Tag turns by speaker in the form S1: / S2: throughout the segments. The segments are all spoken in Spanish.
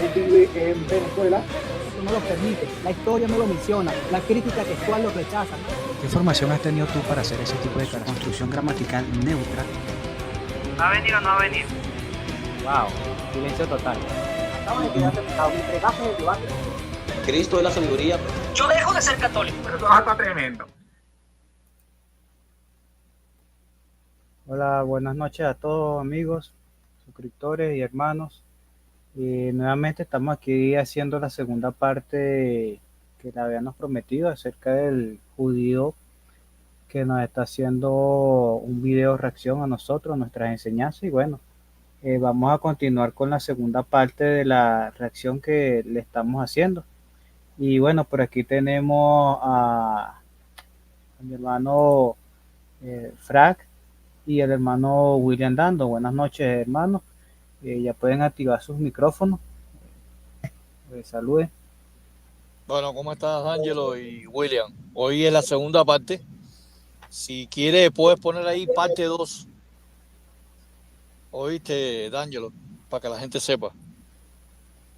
S1: discutible en Venezuela.
S2: Eso no lo permite, la historia no lo menciona, la crítica textual lo rechaza.
S3: ¿Qué formación has tenido tú para hacer ese tipo de construcción gramatical neutra?
S4: ¿Va a venir o no va a venir?
S2: Wow, silencio total.
S1: Acaba de quedar sentado, me entregaste el debate.
S5: Cristo es la sabiduría.
S4: Yo dejo de ser católico.
S6: Pero todo está tremendo.
S3: Hola, buenas noches a todos amigos, suscriptores y hermanos. Nuevamente estamos aquí haciendo la segunda parte que le habíamos prometido acerca del judío que nos está haciendo un video reacción a nosotros, nuestras enseñanzas. Y bueno, vamos a continuar con la segunda parte de la reacción que le estamos haciendo. Y bueno, por aquí tenemos a mi hermano Frank y el hermano William Dando. Buenas noches, hermanos. Ya pueden activar sus micrófonos. Saluden.
S7: Bueno, ¿cómo estás, Ángelo y William? Hoy es la segunda parte. Si quieres, puedes poner ahí parte 2. Oíste, D'Angelo, para que la gente sepa.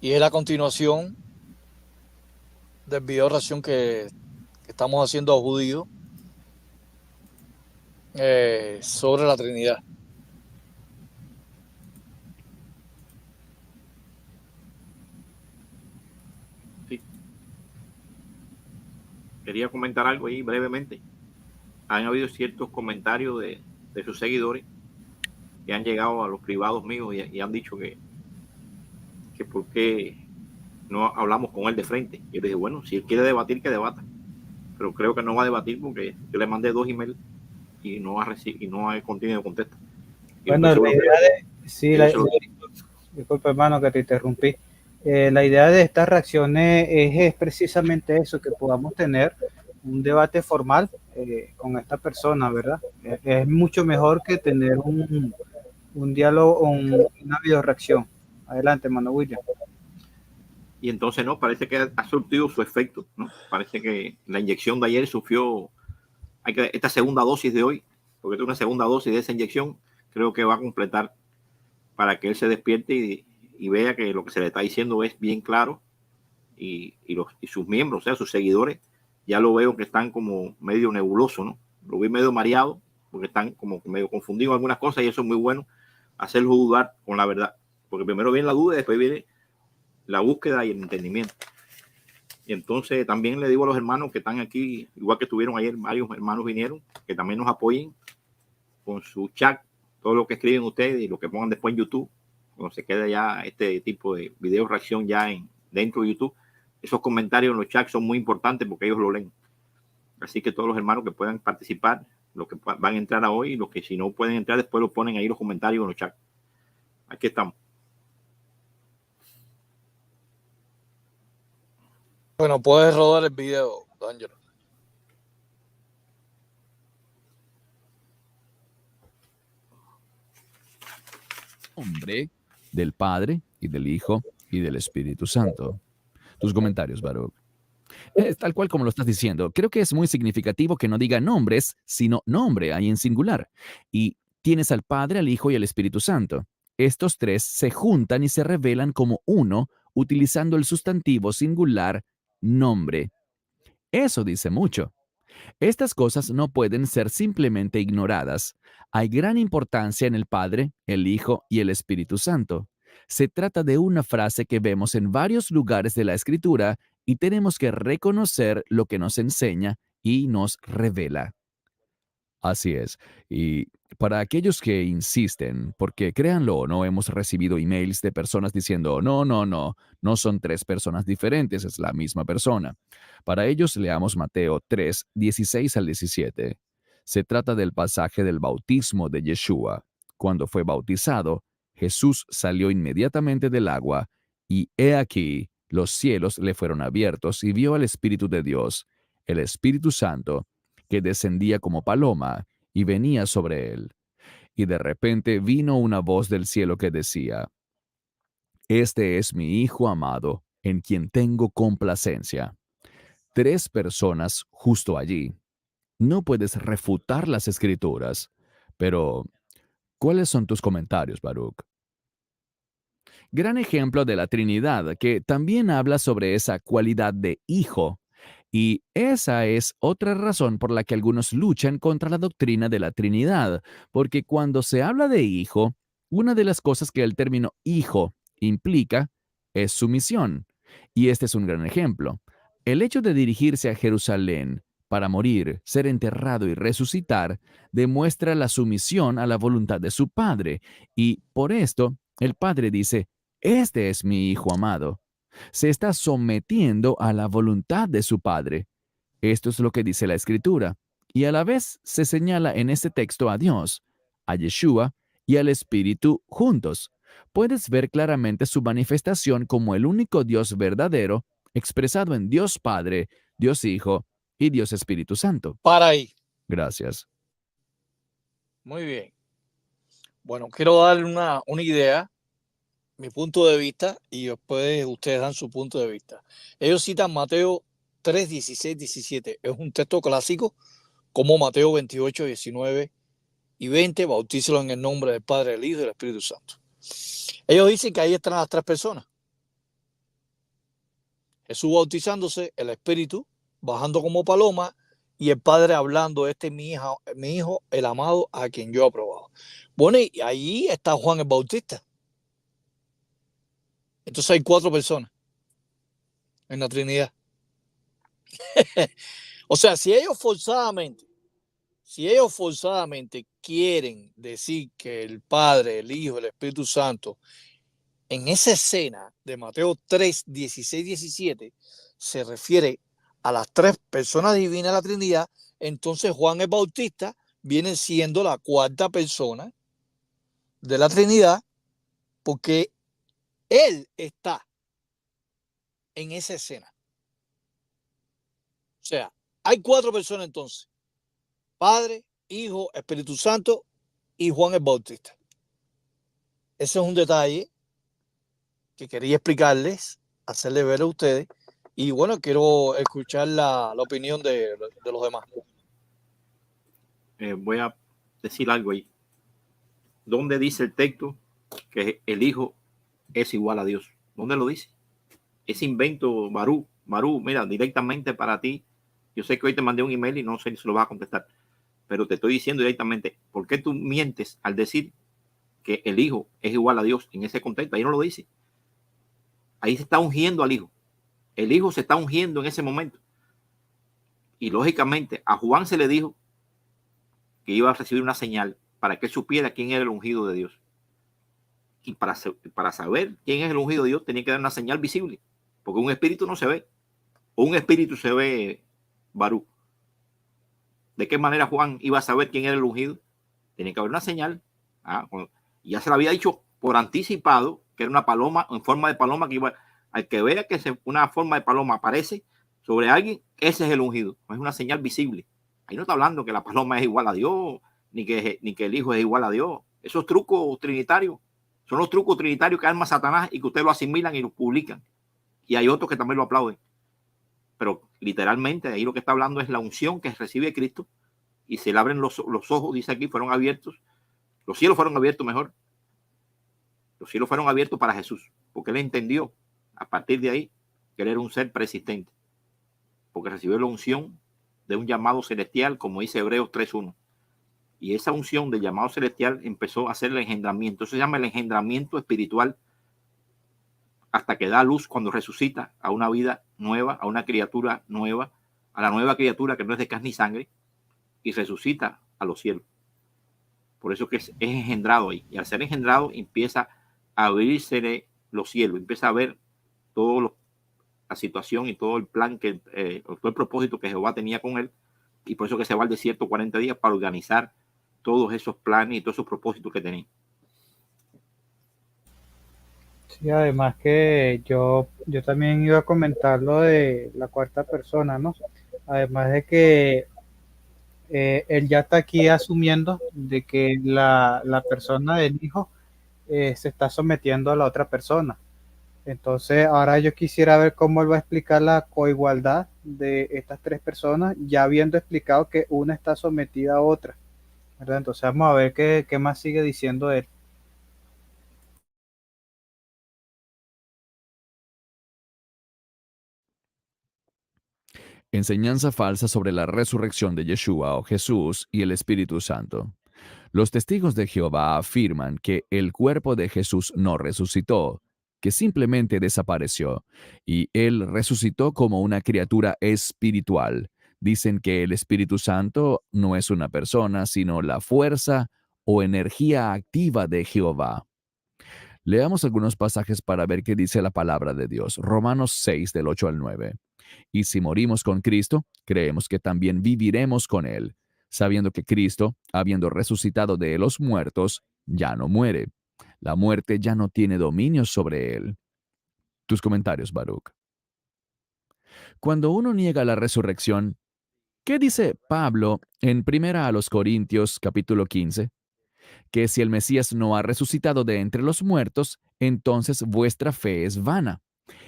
S7: Y es la continuación del video reacción que estamos haciendo a judíos sobre la Trinidad.
S6: Sí. Quería comentar algo ahí brevemente. Han habido ciertos comentarios de sus seguidores que han llegado a los privados míos y han dicho que por qué no hablamos con él de frente. Yo le dije, bueno, si él quiere debatir, que debata. Pero creo que no va a debatir porque yo le mandé 2 emails y no ha contenido contesta.
S3: Bueno, la idea de... Sí, disculpa, hermano, que te interrumpí. La idea de estas reacciones es precisamente eso, que podamos tener un debate formal con esta persona, ¿verdad? Es mucho mejor que tener un diálogo o una video reacción. Adelante, hermano William.
S6: Y entonces, no, parece que ha surtido su efecto, ¿no? Parece que la inyección de ayer sufrió, esta segunda dosis de hoy, porque es una segunda dosis de esa inyección, creo que va a completar para que él se despierte y vea que lo que se le está diciendo es bien claro y sus miembros, o sea, sus seguidores, ya lo veo que están como medio nebuloso, ¿no? Lo vi medio mareado porque están como medio confundidos en algunas cosas y eso es muy bueno, hacerlos dudar con la verdad, porque primero viene la duda y después viene la búsqueda y el entendimiento. Y entonces también le digo a los hermanos que están aquí, igual que estuvieron ayer, varios hermanos vinieron, que también nos apoyen con su chat, todo lo que escriben ustedes y lo que pongan después en YouTube, cuando se quede ya este tipo de video reacción ya dentro de YouTube. Esos comentarios en los chats son muy importantes porque ellos lo leen. Así que todos los hermanos que puedan participar, los que van a entrar a hoy y los que si no pueden entrar después lo ponen ahí los comentarios en los chats. Aquí estamos.
S7: Bueno, puedes rodar el video, D'Angelo.
S8: Nombre del Padre y del Hijo y del Espíritu Santo. Tus comentarios, Baruch. Es tal cual como lo estás diciendo. Creo que es muy significativo que no diga nombres, sino nombre ahí en singular. Y tienes al Padre, al Hijo y al Espíritu Santo. Estos tres se juntan y se revelan como uno, utilizando el sustantivo singular nombre. Eso dice mucho. Estas cosas no pueden ser simplemente ignoradas. Hay gran importancia en el Padre, el Hijo y el Espíritu Santo. Se trata de una frase que vemos en varios lugares de la Escritura y tenemos que reconocer lo que nos enseña y nos revela. Así es. Y para aquellos que insisten, porque créanlo o no, hemos recibido emails de personas diciendo, no son 3 personas diferentes, es la misma persona. Para ellos leamos Mateo 3, 16 al 17. Se trata del pasaje del bautismo de Yeshua. Cuando fue bautizado, Jesús salió inmediatamente del agua, y he aquí, los cielos le fueron abiertos y vio al Espíritu de Dios, el Espíritu Santo, que descendía como paloma y venía sobre él. Y de repente vino una voz del cielo que decía, «Este es mi Hijo amado, en quien tengo complacencia». 3 personas justo allí. No puedes refutar las Escrituras, pero ¿cuáles son tus comentarios, Baruch? Gran ejemplo de la Trinidad, que también habla sobre esa cualidad de hijo. Y esa es otra razón por la que algunos luchan contra la doctrina de la Trinidad, porque cuando se habla de hijo, una de las cosas que el término hijo implica es sumisión. Y este es un gran ejemplo. El hecho de dirigirse a Jerusalén para morir, ser enterrado y resucitar, demuestra la sumisión a la voluntad de su Padre. Y por esto, el Padre dice, este es mi Hijo amado. Se está sometiendo a la voluntad de su Padre. Esto es lo que dice la Escritura. Y a la vez se señala en este texto a Dios, a Yeshua y al Espíritu juntos. Puedes ver claramente su manifestación como el único Dios verdadero, expresado en Dios Padre, Dios Hijo y Dios Espíritu Santo.
S7: Para ahí.
S8: Gracias.
S7: Muy bien. Bueno, quiero darle una idea, mi punto de vista, y después ustedes dan su punto de vista. Ellos citan Mateo 3, 16, 17. Es un texto clásico, como Mateo 28, 19 y 20. Bautízalo en el nombre del Padre, del Hijo y del Espíritu Santo. Ellos dicen que ahí están las tres personas. Jesús bautizándose, el Espíritu bajando como paloma y el Padre hablando, este es mi hijo, el amado, a quien yo he aprobado. Bueno, y ahí está Juan el Bautista. Entonces hay cuatro personas en la Trinidad. O sea, si ellos forzadamente quieren decir que el Padre, el Hijo, el Espíritu Santo, en esa escena de Mateo 3, 16, 17, se refiere a las tres personas divinas de la Trinidad, entonces Juan el Bautista viene siendo la cuarta persona de la Trinidad, porque él está en esa escena. O sea, hay cuatro personas entonces: Padre, Hijo, Espíritu Santo y Juan el Bautista. Ese es un detalle que quería explicarles, hacerles ver a ustedes. Y bueno, quiero escuchar la opinión de los demás.
S6: Voy a decir algo ahí. ¿Dónde dice el texto que el Hijo es igual a Dios? ¿Dónde lo dice? Ese invento, Barú, mira, directamente para ti. Yo sé que hoy te mandé un email y no sé si se lo vas a contestar, pero te estoy diciendo directamente, ¿por qué tú mientes al decir que el Hijo es igual a Dios en ese contexto? Ahí no lo dice. Ahí se está ungiendo al Hijo. El Hijo se está ungiendo en ese momento. Y lógicamente a Juan se le dijo que iba a recibir una señal para que él supiera quién era el ungido de Dios. Y para saber quién es el ungido de Dios tenía que dar una señal visible, porque un espíritu no se ve. O un espíritu se ve, Barú. ¿De qué manera Juan iba a saber quién era el ungido? Tenía que haber una señal. Y ya se le había dicho por anticipado que era una paloma en forma de paloma, que iba, al que vea que una forma de paloma aparece sobre alguien, ese es el ungido. No es una señal visible. Ahí no está hablando que la paloma es igual a Dios, ni que el Hijo es igual a Dios. Esos trucos trinitarios son los trucos trinitarios que arma Satanás y que ustedes lo asimilan y lo publican. Y hay otros que también lo aplauden. Pero literalmente ahí lo que está hablando es la unción que recibe Cristo, y se le abren los ojos, dice aquí, fueron abiertos. Los cielos fueron abiertos mejor. Los cielos fueron abiertos para Jesús, porque él entendió a partir de ahí que él era un ser preexistente, porque recibió la unción de un llamado celestial, como dice Hebreos 3:1. Y esa unción del llamado celestial empezó a hacer el engendramiento. Eso se llama el engendramiento espiritual, hasta que da luz cuando resucita a una vida nueva, a una criatura nueva, a la nueva criatura que no es de carne y sangre, y resucita a los cielos. Por eso que es engendrado ahí. Y al ser engendrado empieza a abrirse los cielos, empieza a ver toda la situación y todo el plan, todo el propósito que Jehová tenía con él. Y por eso que se va al desierto 40 días para organizar todos esos planes y todos esos propósitos que tenía.
S3: Sí, además que yo también iba a comentar lo de la cuarta persona, ¿no? Además de que él ya está aquí asumiendo de que la persona del Hijo se está sometiendo a la otra persona. Entonces, ahora yo quisiera ver cómo él va a explicar la coigualdad de estas tres personas, ya habiendo explicado que una está sometida a otra, ¿verdad? Entonces, vamos a ver qué más sigue diciendo él.
S8: Enseñanza falsa sobre la resurrección de Yeshua o Jesús y el Espíritu Santo. Los testigos de Jehová afirman que el cuerpo de Jesús no resucitó, que simplemente desapareció, y él resucitó como una criatura espiritual. Dicen que el Espíritu Santo no es una persona, sino la fuerza o energía activa de Jehová. Leamos algunos pasajes para ver qué dice la palabra de Dios. Romanos 6, del 8 al 9. Y si morimos con Cristo, creemos que también viviremos con Él, sabiendo que Cristo, habiendo resucitado de los muertos, ya no muere. La muerte ya no tiene dominio sobre Él. Tus comentarios, Baruch. Cuando uno niega la resurrección, ¿qué dice Pablo en 1 Corintios capítulo 15? Que si el Mesías no ha resucitado de entre los muertos, entonces vuestra fe es vana.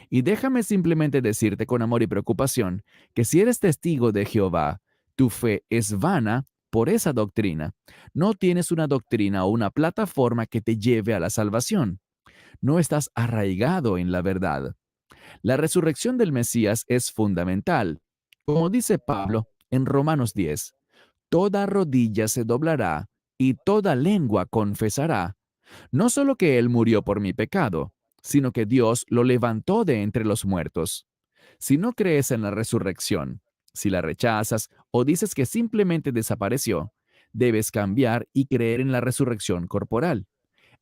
S8: Y déjame simplemente decirte con amor y preocupación que si eres testigo de Jehová, tu fe es vana por esa doctrina. No tienes una doctrina o una plataforma que te lleve a la salvación. No estás arraigado en la verdad. La resurrección del Mesías es fundamental. Como dice Pablo en Romanos 10, toda rodilla se doblará y toda lengua confesará, no solo que Él murió por mi pecado, sino que Dios lo levantó de entre los muertos. Si no crees en la resurrección, si la rechazas o dices que simplemente desapareció, debes cambiar y creer en la resurrección corporal.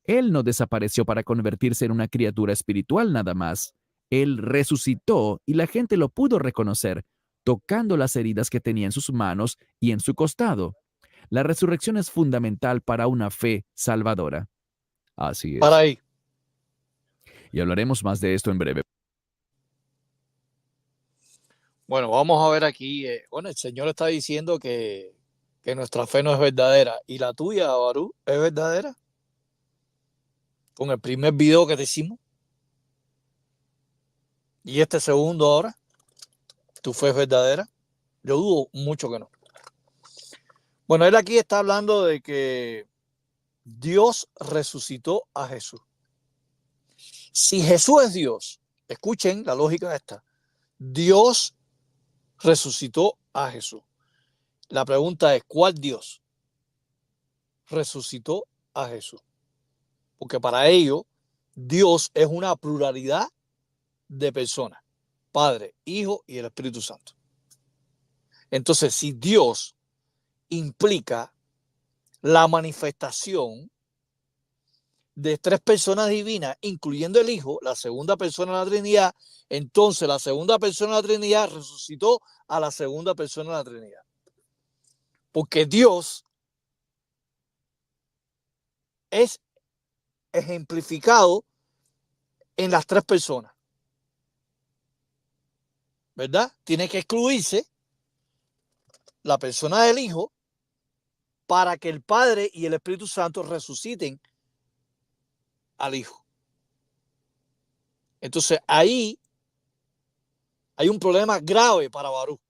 S8: Él no desapareció para convertirse en una criatura espiritual nada más. Él resucitó y la gente lo pudo reconocer, tocando las heridas que tenía en sus manos y en su costado. La resurrección es fundamental para una fe salvadora. Así
S7: Para
S8: es.
S7: ahí.
S8: Y hablaremos más de esto en breve.
S7: Bueno, vamos a ver aquí. Bueno, el Señor está diciendo que nuestra fe no es verdadera. ¿Y la tuya, Baruch, es verdadera? Con el primer video que te hicimos. Y este segundo ahora. ¿Tu fe es verdadera? Yo dudo mucho que no. Bueno, él aquí está hablando de que Dios resucitó a Jesús. Si Jesús es Dios, escuchen la lógica esta. Dios resucitó a Jesús. La pregunta es, ¿cuál Dios resucitó a Jesús? Porque para ello, Dios es una pluralidad de personas. Padre, Hijo y el Espíritu Santo. Entonces, si Dios implica la manifestación de tres personas divinas, incluyendo el Hijo, la segunda persona de la Trinidad, entonces la segunda persona de la Trinidad resucitó a la segunda persona de la Trinidad. Porque Dios es ejemplificado en las tres personas. ¿Verdad? Tiene que excluirse la persona del Hijo para que el Padre y el Espíritu Santo resuciten al Hijo. Entonces ahí hay un problema grave para Baruch.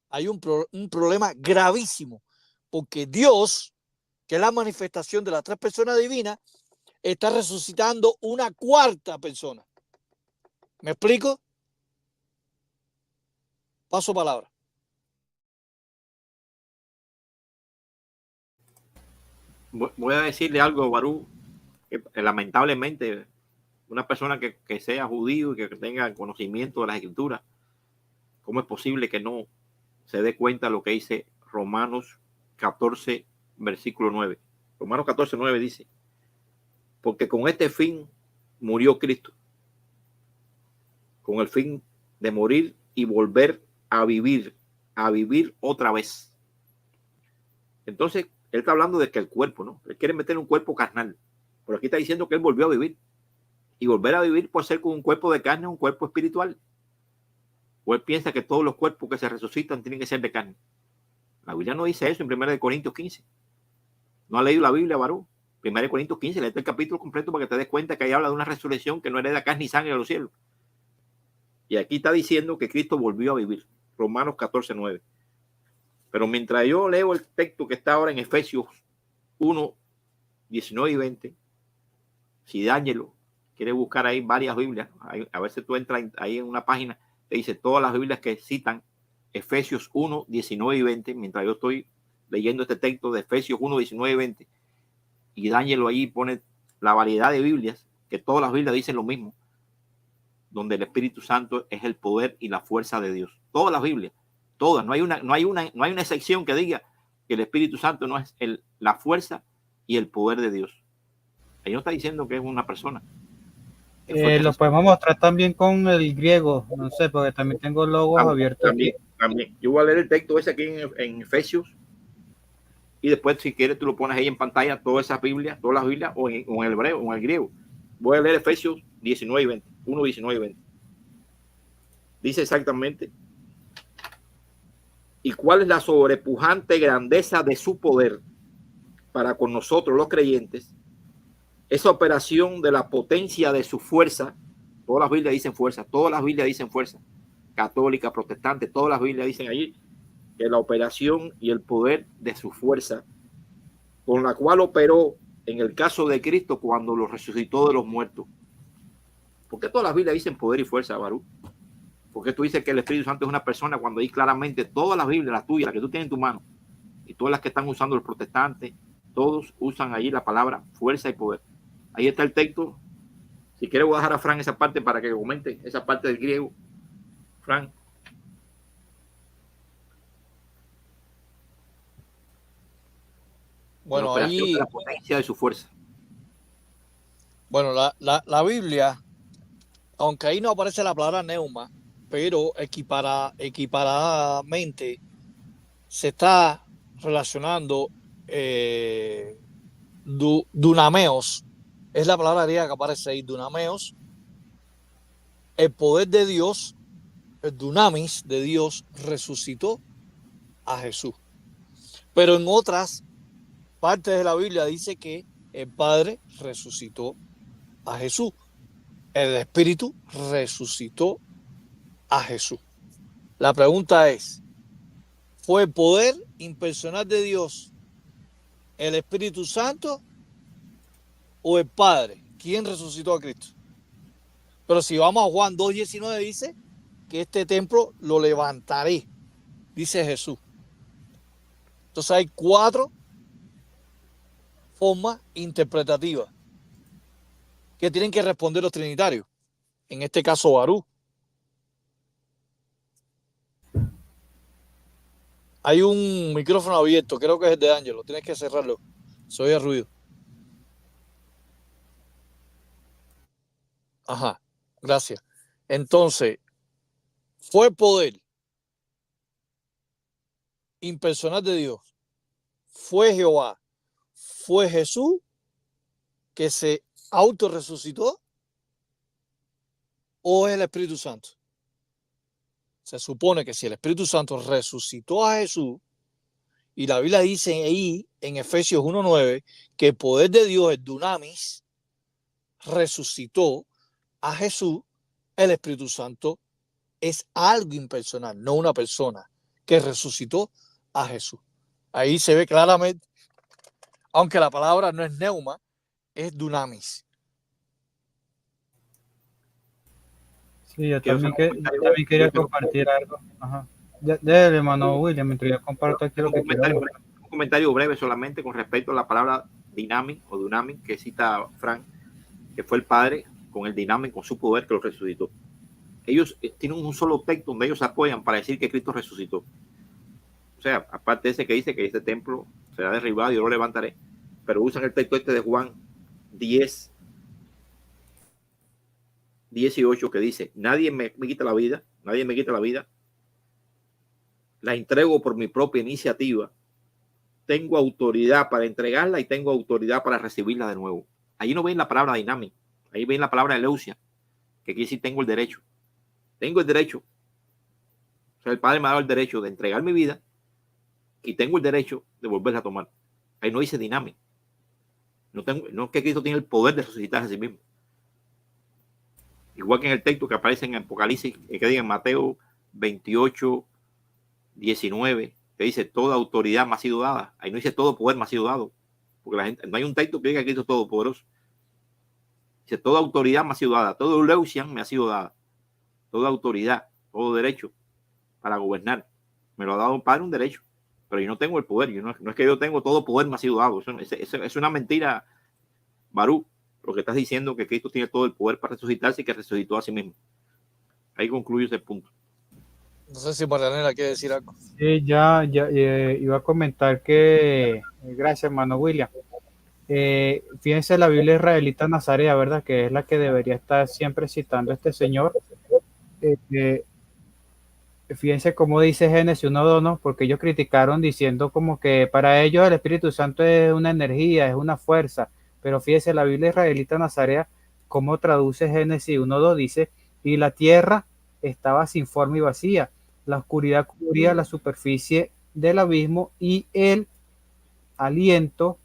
S7: Hay un problema gravísimo, porque Dios, que es la manifestación de las tres personas divinas, está resucitando una cuarta persona. ¿Me explico? Paso palabra.
S6: Voy a decirle algo, Baruch, que lamentablemente una persona que sea judío y que tenga conocimiento de las Escrituras, ¿cómo es posible que no se dé cuenta de lo que dice Romanos 14, versículo 9? Romanos 14, 9 dice, porque con este fin murió Cristo, con el fin de morir y volver a vivir otra vez. Entonces, él está hablando de que el cuerpo, ¿no? Él quiere meter un cuerpo carnal, pero aquí está diciendo que él volvió a vivir. Y volver a vivir puede ser con un cuerpo de carne o un cuerpo espiritual. O él piensa que todos los cuerpos que se resucitan tienen que ser de carne. La Biblia no dice eso en 1 Corintios 15. ¿No ha leído la Biblia, Baruch? 1 Corintios 15, léete el capítulo completo para que te des cuenta que ahí habla de una resurrección que no hereda carne ni sangre de los cielos. Y aquí está diciendo que Cristo volvió a vivir. Romanos 14, 9. Pero mientras yo leo el texto que está ahora en Efesios 1, 19 y 20, si D'Angelo quiere buscar ahí varias Biblias, a veces tú entras ahí en una página te dice todas las Biblias que citan Efesios 1, 19 y 20, mientras yo estoy leyendo este texto de Efesios 1, 19 y 20, y Daniel ahí pone la variedad de Biblias, que todas las Biblias dicen lo mismo, donde el Espíritu Santo es el poder y la fuerza de Dios. Todas las Biblias, todas, no hay una excepción que diga que el Espíritu Santo no es la fuerza y el poder de Dios. Ahí no está diciendo que es una persona.
S3: Lo podemos mostrar también con el griego, no sé, porque también tengo logos abiertos
S6: también,
S3: aquí.
S6: También. Yo voy a leer el texto ese aquí en Efesios, y después, si quieres, tú lo pones ahí en pantalla, todas esas Biblias, todas las Biblias, o en el hebreo, o en el griego. Voy a leer Efesios 19 y 20, 1, 19 y 20. Dice exactamente: ¿y cuál es la sobrepujante grandeza de su poder para con nosotros los creyentes? Esa operación de la potencia de su fuerza. Todas las Biblias dicen fuerza, todas las Biblias dicen fuerza. Católica, protestante, todas las Biblias dicen allí que la operación y el poder de su fuerza, con la cual operó en el caso de Cristo cuando lo resucitó de los muertos. ¿Por qué todas las Biblias dicen poder y fuerza, Baruch? Porque tú dices que el Espíritu Santo es una persona cuando ahí claramente todas las Biblias, las tuyas, las que tú tienes en tu mano, y todas las que están usando los protestantes, todos usan allí la palabra fuerza y poder. Ahí está el texto. Si quieres voy a dejar a Fran esa parte para que comente esa parte del griego. Fran.
S7: Bueno, ahí,
S6: la potencia de su fuerza.
S7: bueno, la Biblia, aunque ahí no aparece la palabra neuma, pero equiparadamente se está relacionando dunameos, es la palabra griega que aparece ahí, dunameos, el poder de Dios, el dunamis de Dios resucitó a Jesús. Pero en otras partes de la Biblia dice que el Padre resucitó a Jesús. El Espíritu resucitó a Jesús. La pregunta es, ¿fue el poder impersonal de Dios el Espíritu Santo o el Padre? ¿Quién resucitó a Cristo? Pero si vamos a Juan 2:19 dice que este templo lo levantaré, dice Jesús. Entonces hay 4 formas interpretativas que tienen que responder los trinitarios. En este caso, Baruch. Hay un micrófono abierto, creo que es el de Ángelo. Tienes que cerrarlo. Se oye ruido. Ajá, gracias. Entonces, fue el poder impersonal de Dios. Fue Jehová. Fue Jesús que se autorresucitó, o es el Espíritu Santo. Se supone que si el Espíritu Santo resucitó a Jesús, y la Biblia dice ahí en Efesios 1:9 que el poder de Dios, el dunamis, resucitó a Jesús, el Espíritu Santo es algo impersonal, no una persona que resucitó a Jesús. Ahí se ve claramente, aunque la palabra no es neuma, es dunamis.
S3: Sí, yo también quería compartir algo. Ajá. Dale, hermano William, mientras yo comparto aquí lo que quiero.
S6: Un comentario breve solamente con respecto a la palabra dinamic o dunamic que cita Frank, que fue el Padre con el dinamic, con su poder que lo resucitó. Ellos tienen un solo texto donde ellos se apoyan para decir que Cristo resucitó. O sea, aparte de ese que dice que este templo será derribado y yo lo levantaré, pero usan el texto este de Juan 10:18 que dice: nadie me quita la vida, la entrego por mi propia iniciativa, tengo autoridad para entregarla y tengo autoridad para recibirla de nuevo. Ahí no ven la palabra dinámica, ahí ven la palabra eleusia, que quiere decir tengo el derecho. O sea, el Padre me ha dado el derecho de entregar mi vida y tengo el derecho de volverla a tomar. Ahí no dice dinámica. No es que Cristo tiene el poder de resucitar a sí mismo. Igual que en el texto que aparece en Apocalipsis, que diga en Mateo 28:19, que dice toda autoridad me ha sido dada. Ahí no dice todo poder me ha sido dado, porque la gente, no hay un texto que diga que Cristo es todopoderoso. Dice toda autoridad me ha sido dada, todo leusian me ha sido dada, toda autoridad todo derecho para gobernar. Me lo ha dado el Padre un derecho, pero yo no tengo el poder. No es que yo tengo todo poder, me ha sido dado. Es una mentira, Barú, lo que estás diciendo, que Cristo tiene todo el poder para resucitarse y que resucitó a sí mismo. Ahí concluyo ese punto.
S7: No sé si Marianela quiere decir algo.
S3: Sí, ya iba a comentar que, gracias, hermano William. Fíjense, la Biblia israelita Nazarea, ¿verdad? Que es la que debería estar siempre citando a este señor. Fíjense cómo dice Génesis 1:2, ¿no? Porque ellos criticaron diciendo como que para ellos el Espíritu Santo es una energía, es una fuerza. Pero fíjense, la Biblia israelita Nazarea, cómo traduce Génesis 1:2, dice, y la tierra estaba sin forma y vacía. La oscuridad cubría la superficie del abismo y el aliento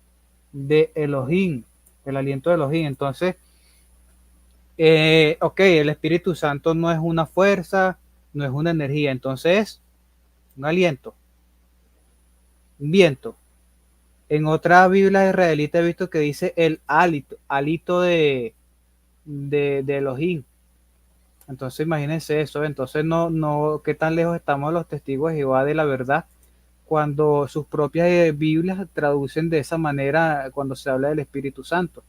S3: de Elohim, el aliento de Elohim. Entonces, ok, el Espíritu Santo no es una fuerza, no es una energía, entonces un aliento, un viento. En otra Biblia israelita he visto que dice el alito de Elohim. Entonces imagínense eso. Entonces no, qué tan lejos estamos los testigos de Jehová de la verdad cuando sus propias Biblias traducen de esa manera cuando se habla del Espíritu Santo.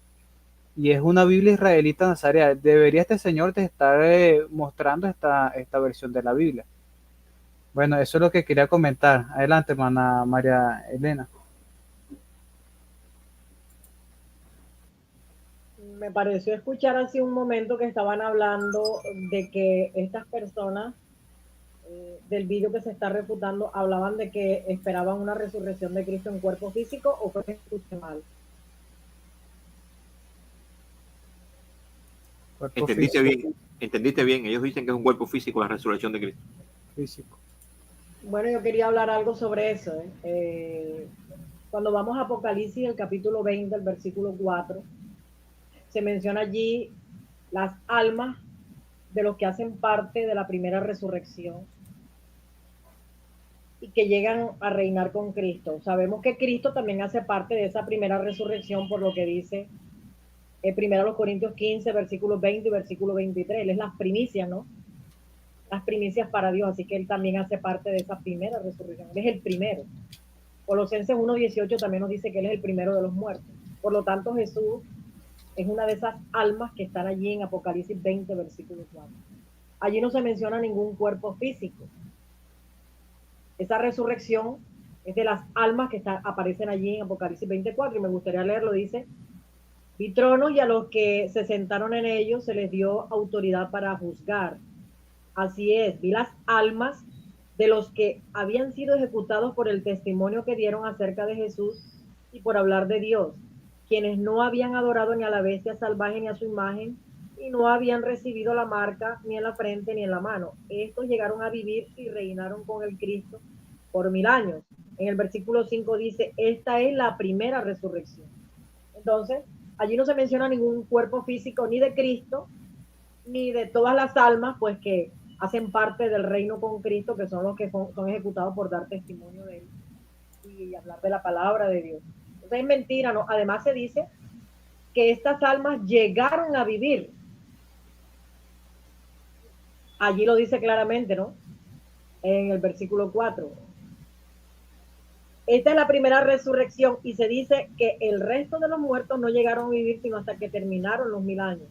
S3: Y es una Biblia israelita nazarea. Debería este señor de estar mostrando esta versión de la Biblia. Bueno, eso es lo que quería comentar. Adelante, hermana María Elena.
S9: Me pareció escuchar hace un momento que estaban hablando de que estas personas del vídeo que se está refutando hablaban de que esperaban una resurrección de Cristo en cuerpo físico, o fue que escuché mal.
S6: Entendiste bien. Ellos dicen que es un cuerpo físico la resurrección de Cristo.
S3: Físico.
S9: Bueno, yo quería hablar algo sobre eso. Cuando vamos a Apocalipsis, el capítulo 20, el versículo 4, se menciona allí las almas de los que hacen parte de la primera resurrección y que llegan a reinar con Cristo. Sabemos que Cristo también hace parte de esa primera resurrección, por lo que dice primero los Corintios 15, versículos 20 y versículo 23. Él es las primicias, ¿no? Las primicias para Dios, así que Él también hace parte de esa primera resurrección. Él es el primero. Colosenses 1:18 también nos dice que Él es el primero de los muertos. Por lo tanto, Jesús es una de esas almas que están allí en Apocalipsis 20, versículo 4. Allí no se menciona ningún cuerpo físico. Esa resurrección es de las almas que aparecen allí en Apocalipsis 24, y me gustaría leerlo. Dice: vi tronos y a los que se sentaron en ellos se les dio autoridad para juzgar. Así es, vi las almas de los que habían sido ejecutados por el testimonio que dieron acerca de Jesús y por hablar de Dios, quienes no habían adorado ni a la bestia salvaje ni a su imagen, y no habían recibido la marca ni en la frente ni en la mano. Estos llegaron a vivir y reinaron con el Cristo por 1000 años. En el versículo 5 dice: esta es la primera resurrección. Entonces, allí no se menciona ningún cuerpo físico ni de Cristo, ni de todas las almas, pues que hacen parte del reino con Cristo, que son los que son ejecutados por dar testimonio de Él y hablar de la palabra de Dios. Entonces es mentira, ¿no? Además se dice que estas almas llegaron a vivir. Allí lo dice claramente, ¿no? En el versículo 4. Esta es la primera resurrección, y se dice que el resto de los muertos no llegaron a vivir sino hasta que terminaron los 1000 años.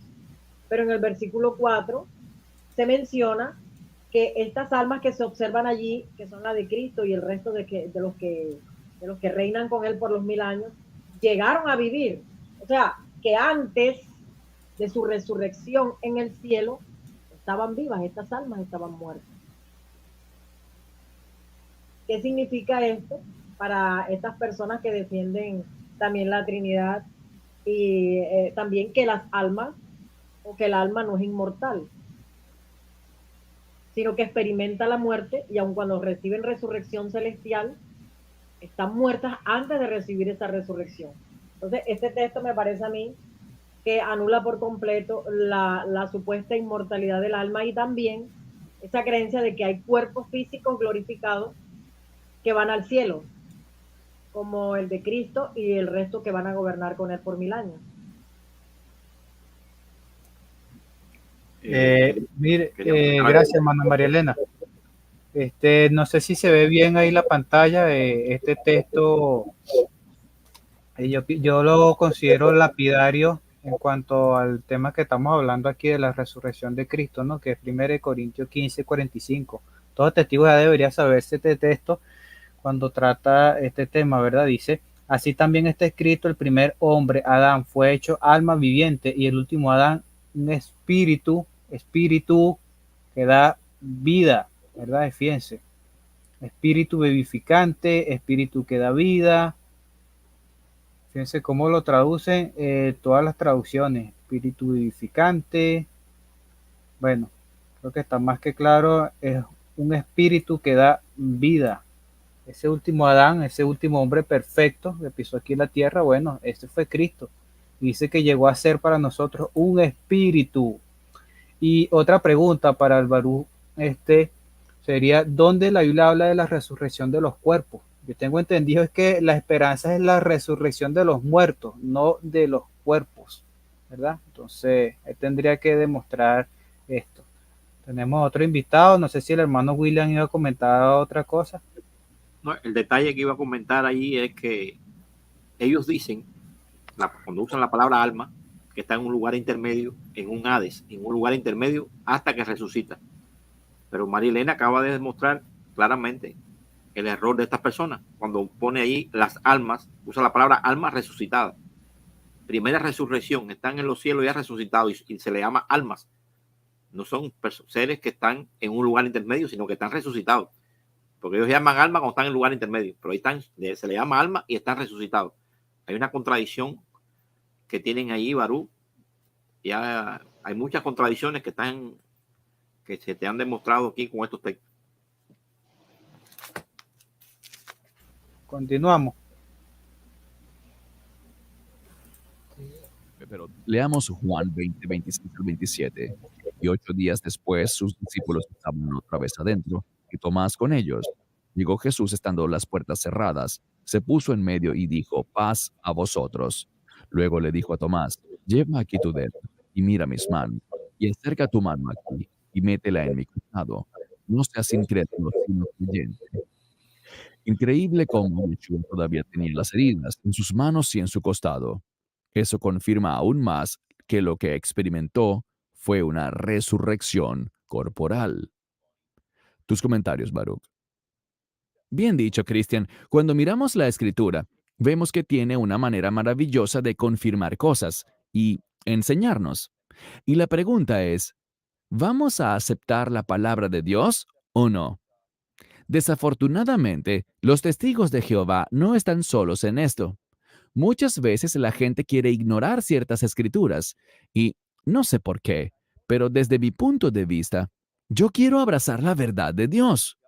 S9: Pero en el versículo 4 se menciona que estas almas que se observan allí, que son la de Cristo y el resto de los que reinan con Él por los 1000 años, llegaron a vivir. O sea, que antes de su resurrección en el cielo estaban vivas, estas almas estaban muertas. ¿Qué significa esto para estas personas que defienden también la Trinidad y también que las almas, o que el alma no es inmortal, sino que experimenta la muerte, y aun cuando reciben resurrección celestial, están muertas antes de recibir esa resurrección? Entonces, este texto me parece a mí que anula por completo la supuesta inmortalidad del alma, y también esa creencia de que hay cuerpos físicos glorificados que van al cielo, como el de Cristo, y el resto que van a gobernar con Él por 1000 años.
S3: Mire,
S6: quería-
S3: gracias, hermana María Elena. No sé si se ve bien ahí la pantalla. Este texto, yo lo considero lapidario en cuanto al tema que estamos hablando aquí de la resurrección de Cristo, ¿no? Que es 1 Corintios 15:45. Todo testigo ya debería saberse este texto cuando trata este tema, ¿verdad? Dice: así también está escrito, el primer hombre, Adán, fue hecho alma viviente, y el último Adán, un espíritu que da vida, ¿verdad? Fíjense, espíritu vivificante, espíritu que da vida. Fíjense cómo lo traducen todas las traducciones: espíritu vivificante. Bueno, creo que está más que claro, es un espíritu que da vida. Ese último Adán, ese último hombre perfecto que pisó aquí la tierra, bueno, ese fue Cristo. Dice que llegó a ser para nosotros un espíritu. Y otra pregunta para el Barú, sería: ¿dónde la Biblia habla de la resurrección de los cuerpos? Yo tengo entendido es que la esperanza es la resurrección de los muertos, no de los cuerpos, ¿verdad? Entonces, ahí tendría que demostrar esto. Tenemos otro invitado, no sé si el hermano William iba a comentar otra cosa.
S6: No, el detalle que iba a comentar ahí es que ellos dicen, cuando usan la palabra alma, que está en un lugar intermedio, en un Hades, en un lugar intermedio hasta que resucita. Pero María Elena acaba de demostrar claramente el error de estas personas cuando pone ahí las almas, usa la palabra alma resucitada. Primera resurrección, están en los cielos ya resucitados y se le llama almas. No son seres que están en un lugar intermedio, sino que están resucitados. Porque ellos llaman alma cuando están en lugar intermedio, pero ahí están, se le llama alma y están resucitados. Hay una contradicción que tienen ahí, Barú. Ya hay muchas contradicciones que se te han demostrado aquí con estos textos.
S3: Continuamos.
S8: Pero leamos Juan 20, 26 al 27. Y 8 días después sus discípulos estaban otra vez adentro, y Tomás con ellos. Llegó Jesús estando las puertas cerradas, se puso en medio y dijo: paz a vosotros. Luego le dijo a Tomás: lleva aquí tu dedo y mira mis manos, y acerca tu mano aquí y métela en mi costado. No seas incrédulo, sino creyente. Increíble cómo Yeshua todavía tenía las heridas en sus manos y en su costado. Eso confirma aún más que lo que experimentó fue una resurrección corporal. Tus comentarios, Baruch. Bien dicho, Cristian. Cuando miramos la Escritura, vemos que tiene una manera maravillosa de confirmar cosas y enseñarnos. Y la pregunta es: ¿vamos a aceptar la palabra de Dios o no? Desafortunadamente, los testigos de Jehová no están solos en esto. Muchas veces la gente quiere ignorar ciertas escrituras y no sé por qué, pero desde mi punto de vista, yo quiero abrazar la verdad de Dios.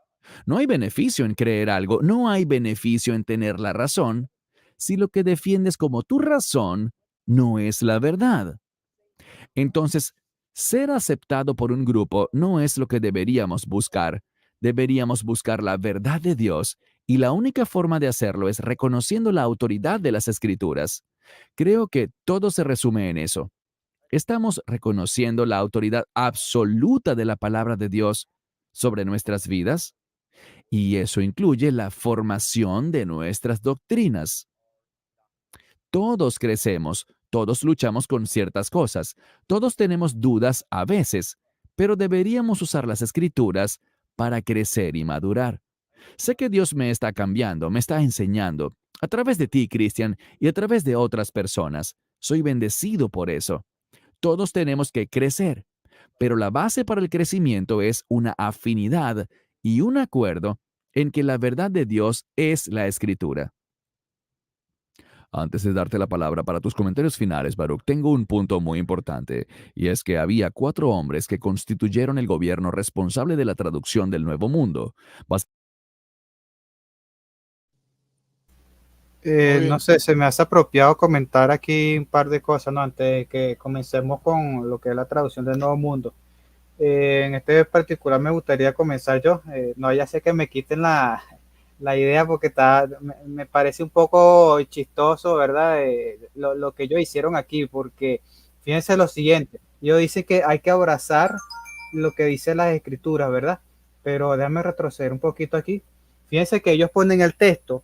S8: No hay beneficio en creer algo, no hay beneficio en tener la razón, si lo que defiendes como tu razón no es la verdad. Entonces, ser aceptado por un grupo no es lo que deberíamos buscar. Deberíamos buscar la verdad de Dios, y la única forma de hacerlo es reconociendo la autoridad de las Escrituras. Creo que todo se resume en eso. Estamos reconociendo la autoridad absoluta de la palabra de Dios sobre nuestras vidas, y eso incluye la formación de nuestras doctrinas. Todos crecemos, todos luchamos con ciertas cosas, todos tenemos dudas a veces, pero deberíamos usar las Escrituras para crecer y madurar. Sé que Dios me está cambiando, me está enseñando, a través de ti, Cristian, y a través de otras personas. Soy bendecido por eso. Todos tenemos que crecer, pero la base para el crecimiento es una afinidad y un acuerdo en que la verdad de Dios es la Escritura. Antes de darte la palabra para tus comentarios finales, Baruch, tengo un punto muy importante, y es que había 4 hombres que constituyeron el gobierno responsable de la traducción del Nuevo Mundo.
S3: No sé, se me hace apropiado comentar aquí un par de cosas, ¿no? Antes de que comencemos con lo que es la traducción del Nuevo Mundo. En este particular me gustaría comenzar yo. No, ya sé que me quiten la idea porque me parece un poco chistoso, ¿verdad? Lo que ellos hicieron aquí, porque fíjense lo siguiente: Ellos dicen que hay que abrazar lo que dice las escrituras, ¿verdad? Pero déjame retroceder un poquito aquí. Fíjense que ellos ponen el texto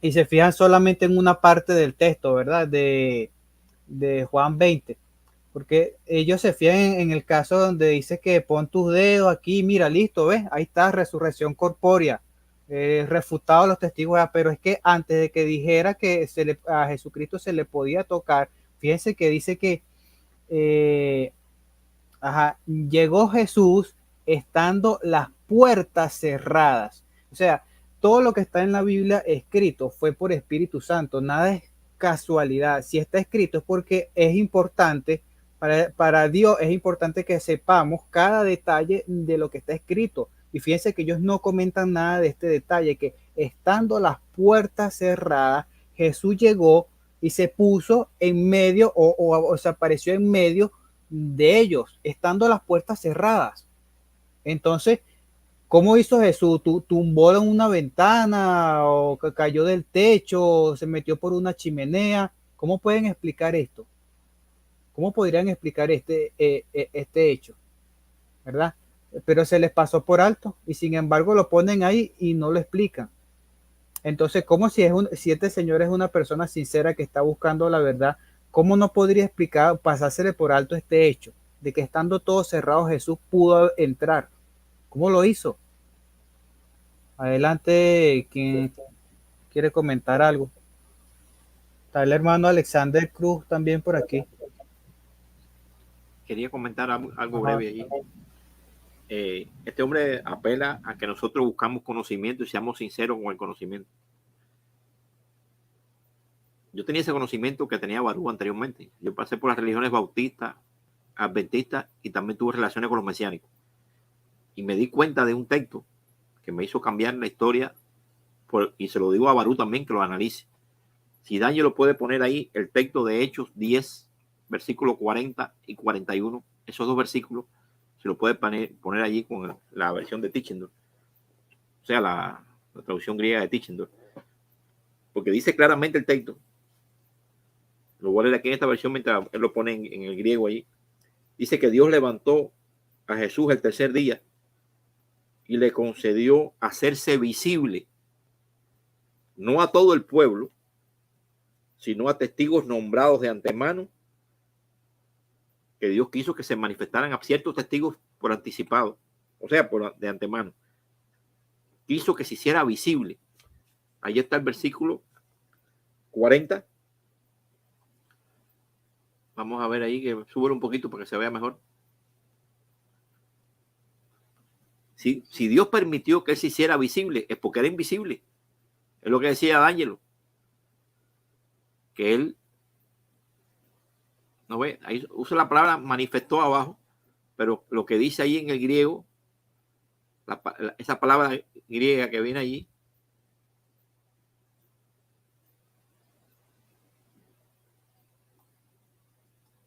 S3: y se fijan solamente en una parte del texto, ¿verdad? De Juan 20, porque ellos se fijan en el caso donde dice que pon tus dedos aquí, mira, listo, ¿ves? Ahí está, resurrección corpórea, refutado los testigos, pero es que antes de que dijera que a Jesucristo se le podía tocar, fíjense que dice que llegó Jesús estando las puertas cerradas. O sea, todo lo que está en la Biblia escrito fue por Espíritu Santo, nada es casualidad. Si está escrito es porque es importante, para Dios es importante que sepamos cada detalle de lo que está escrito. Y fíjense que ellos no comentan nada de este detalle, que estando las puertas cerradas, Jesús llegó y se puso en medio o se apareció en medio de ellos, estando las puertas cerradas. Entonces, ¿cómo hizo Jesús? ¿Tumbó en una ventana o cayó del techo o se metió por una chimenea? ¿Cómo pueden explicar esto? ¿Cómo podrían explicar este hecho? ¿Verdad? Pero se les pasó por alto y sin embargo lo ponen ahí y no lo explican. Entonces, ¿cómo si este señor es una persona sincera que está buscando la verdad? ¿Cómo no podría explicar, pasársele por alto este hecho de que estando todo cerrado Jesús pudo entrar? ¿Cómo lo hizo? Adelante, quien quiere comentar algo. Está el hermano Alexander Cruz también por aquí.
S6: Quería comentar algo breve allí. Este hombre apela a que nosotros buscamos conocimiento y seamos sinceros con el conocimiento. Yo tenía ese conocimiento que tenía Barú anteriormente. Yo pasé por las religiones bautistas, adventistas y también tuve relaciones con los mesiánicos. Y me di cuenta de un texto que me hizo cambiar la historia y se lo digo a Barú también que lo analice. Si Daniel lo puede poner ahí, el texto de Hechos 10, versículos 40 y 41, esos dos versículos, se lo puede poner allí con la versión de Tischendorf, o sea, la traducción griega de Tischendorf, porque dice claramente el texto. Lo voy a leer aquí en esta versión mientras él lo pone en el griego ahí. Dice que Dios levantó a Jesús el tercer día y le concedió hacerse visible, no a todo el pueblo, sino a testigos nombrados de antemano, que Dios quiso que se manifestaran a ciertos testigos por anticipado, o sea, de antemano. Quiso que se hiciera visible. Ahí está el versículo 40. Vamos a ver ahí, que sube un poquito para que se vea mejor. Si Dios permitió que él se hiciera visible, es porque era invisible. Es lo que decía D'Angelo. Que él, no ve, ahí usa la palabra manifestó abajo, pero lo que dice ahí en el griego, esa palabra griega que viene allí,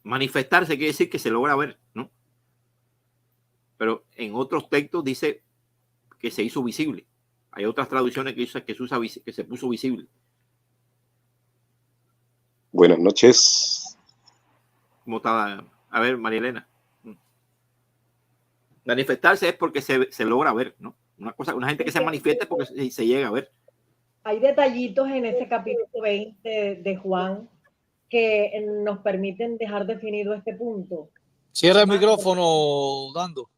S6: manifestarse quiere decir que se logra ver, ¿no? Pero en otros textos dice que se hizo visible. Hay otras traducciones que dicen que se puso visible.
S10: Buenas noches.
S6: ¿Cómo está? A ver, María Elena. Manifestarse es porque se logra ver, ¿no? Una gente que se manifiesta es porque se llega a ver.
S9: Hay detallitos en ese capítulo 20 de Juan que nos permiten dejar definido este punto.
S7: Cierra el micrófono, Dando.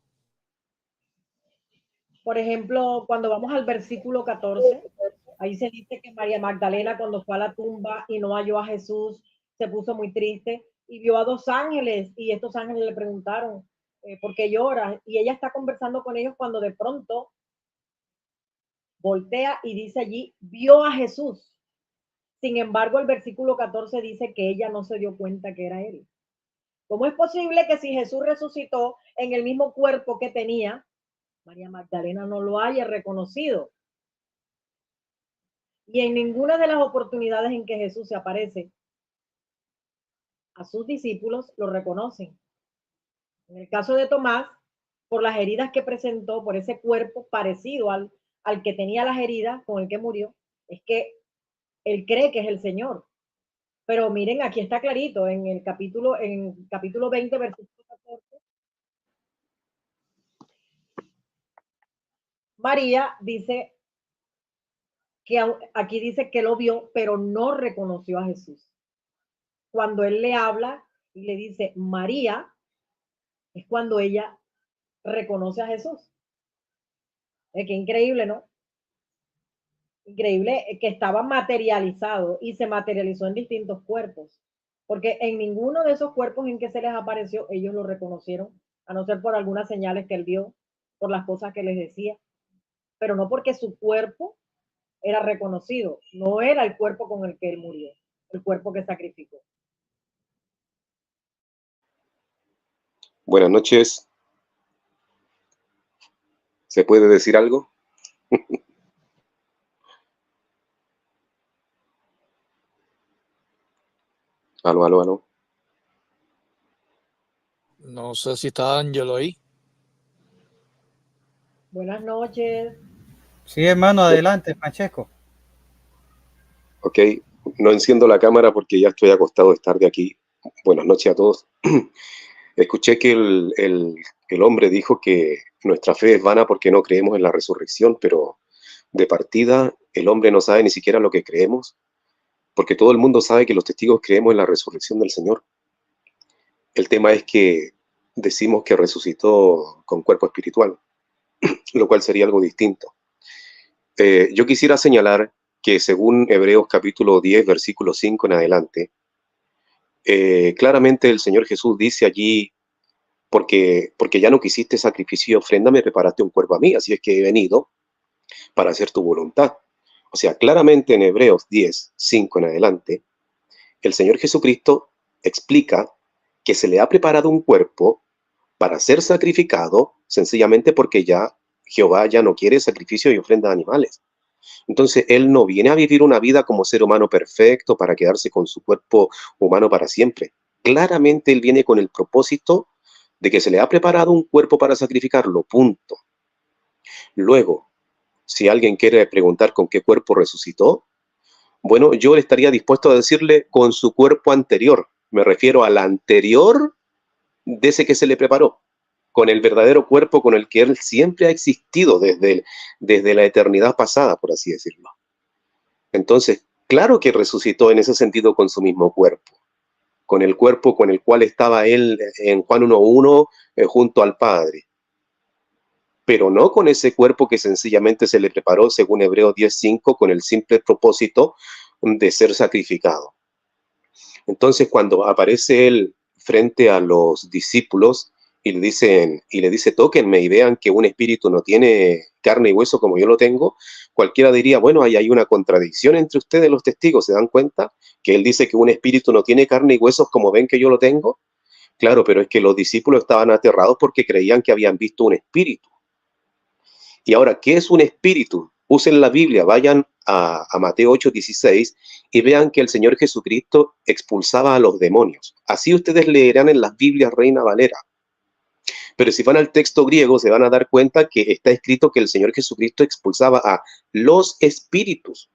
S9: Por ejemplo, cuando vamos al versículo 14, ahí se dice que María Magdalena, cuando fue a la tumba y no halló a Jesús, se puso muy triste y vio a dos ángeles, y estos ángeles le preguntaron, ¿por qué lloras? Y ella está conversando con ellos cuando de pronto voltea y dice allí, vio a Jesús. Sin embargo, el versículo 14 dice que ella no se dio cuenta que era él. ¿Cómo es posible que si Jesús resucitó en el mismo cuerpo que tenía, María Magdalena no lo haya reconocido? Y en ninguna de las oportunidades en que Jesús se aparece a sus discípulos lo reconocen. En el caso de Tomás, por las heridas que presentó, por ese cuerpo parecido al que tenía las heridas con el que murió, es que él cree que es el Señor. Pero miren, aquí está clarito, en el capítulo 20, versículo 14. María dice que aquí dice que lo vio, pero no reconoció a Jesús. Cuando él le habla y le dice María, es cuando ella reconoce a Jesús. Qué increíble, ¿no? Increíble que estaba materializado y se materializó en distintos cuerpos, porque en ninguno de esos cuerpos en que se les apareció ellos lo reconocieron, a no ser por algunas señales que él vio, por las cosas que les decía, pero no porque su cuerpo era reconocido, no era el cuerpo con el que él murió, el cuerpo que sacrificó.
S10: Buenas noches. ¿Se puede decir algo? Aló, aló, aló.
S7: No sé si está Ángelo ahí.
S9: Buenas noches.
S3: Sí, hermano, adelante, Pacheco.
S10: Ok, no enciendo la cámara porque ya estoy acostado de estar de aquí. Buenas noches a todos. Escuché que el hombre dijo que nuestra fe es vana porque no creemos en la resurrección, pero de partida el hombre no sabe ni siquiera lo que creemos, porque todo el mundo sabe que los testigos creemos en la resurrección del Señor. El tema es que decimos que resucitó con cuerpo espiritual, lo cual sería algo distinto. Yo quisiera señalar que según Hebreos capítulo 10, versículo 5 en adelante, claramente el Señor Jesús dice allí, porque ya no quisiste sacrificio y ofrenda, me preparaste un cuerpo a mí, así es que he venido para hacer tu voluntad. O sea, claramente en Hebreos 10, 5 en adelante, el Señor Jesucristo explica que se le ha preparado un cuerpo para ser sacrificado, sencillamente porque ya Jehová ya no quiere sacrificio y ofrenda de animales. Entonces, Él no viene a vivir una vida como ser humano perfecto para quedarse con su cuerpo humano para siempre. Claramente Él viene con el propósito de que se le ha preparado un cuerpo para sacrificarlo, punto. Luego, si alguien quiere preguntar con qué cuerpo resucitó, bueno, yo estaría dispuesto a decirle con su cuerpo anterior. Me refiero al anterior de ese que se le preparó, con el verdadero cuerpo con el que Él siempre ha existido desde la eternidad pasada, por así decirlo. Entonces, claro que resucitó en ese sentido con su mismo cuerpo, con el cuerpo con el cual estaba Él en Juan 1:1 junto al Padre, pero no con ese cuerpo que sencillamente se le preparó, según Hebreos 10:5, con el simple propósito de ser sacrificado. Entonces, cuando aparece Él frente a los discípulos y le dice, tóquenme y vean que un espíritu no tiene carne y hueso como yo lo tengo, cualquiera diría, bueno, ahí hay una contradicción entre ustedes los testigos, ¿se dan cuenta? Que Él dice que un espíritu no tiene carne y huesos como ven que yo lo tengo. Claro, pero es que los discípulos estaban aterrados porque creían que habían visto un espíritu. Y ahora, ¿qué es un espíritu? Usen la Biblia, vayan a Mateo 8:16 y vean que el Señor Jesucristo expulsaba a los demonios. Así ustedes leerán en las Biblias Reina Valera. Pero si van al texto griego se van a dar cuenta que está escrito que el Señor Jesucristo expulsaba a los espíritus.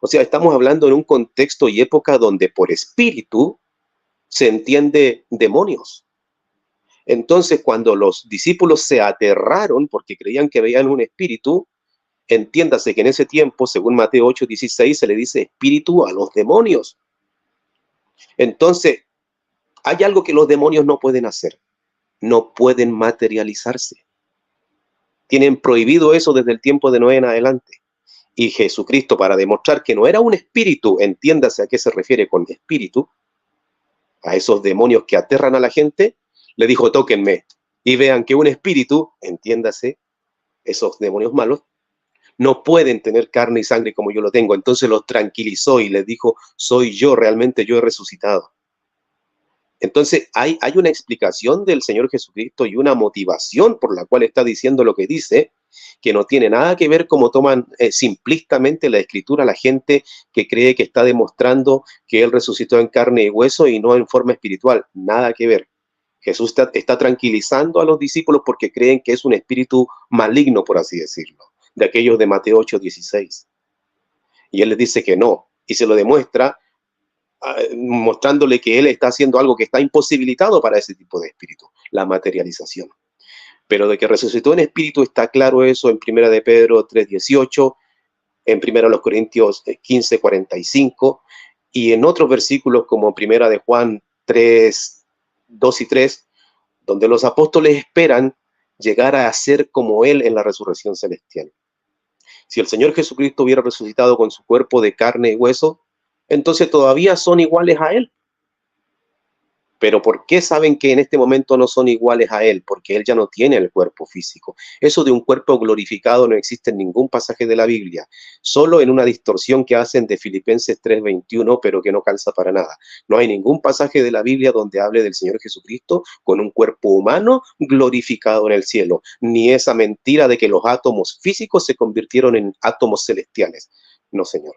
S10: O sea, estamos hablando en un contexto y época donde por espíritu se entiende demonios. Entonces, cuando los discípulos se aterraron porque creían que veían un espíritu, entiéndase que en ese tiempo, según Mateo 8:16, se le dice espíritu a los demonios. Entonces, hay algo que los demonios no pueden hacer. No pueden materializarse. Tienen prohibido eso desde el tiempo de Noé en adelante. Y Jesucristo, para demostrar que no era un espíritu, entiéndase a qué se refiere con espíritu, a esos demonios que aterran a la gente, le dijo, tóquenme y vean que un espíritu, entiéndase, esos demonios malos, no pueden tener carne y sangre como yo lo tengo. Entonces los tranquilizó y les dijo, soy yo, realmente yo he resucitado. Entonces hay una explicación del Señor Jesucristo y una motivación por la cual está diciendo lo que dice, que no tiene nada que ver como toman simplistamente la escritura la gente que cree que está demostrando que Él resucitó en carne y hueso y no en forma espiritual. Nada que ver. Jesús está tranquilizando a los discípulos porque creen que es un espíritu maligno, por así decirlo, de aquellos de Mateo 8:16. Y Él les dice que no, y se lo demuestra mostrándole que él está haciendo algo que está imposibilitado para ese tipo de espíritu, la materialización. Pero de que resucitó en espíritu está claro eso en 1 de Pedro 3:18, en 1 Corintios 15:45 y en otros versículos como 1 de Juan 3:2 y 3, donde los apóstoles esperan llegar a ser como él en la resurrección celestial. Si el Señor Jesucristo hubiera resucitado con su cuerpo de carne y hueso, entonces todavía son iguales a él. Pero ¿por qué saben que en este momento no son iguales a él? Porque él ya no tiene el cuerpo físico. Eso de un cuerpo glorificado no existe en ningún pasaje de la Biblia, solo en una distorsión que hacen de Filipenses 3:21, pero que no calza para nada. No hay ningún pasaje de la Biblia donde hable del Señor Jesucristo con un cuerpo humano glorificado en el cielo, ni esa mentira de que los átomos físicos se convirtieron en átomos celestiales. No, señor.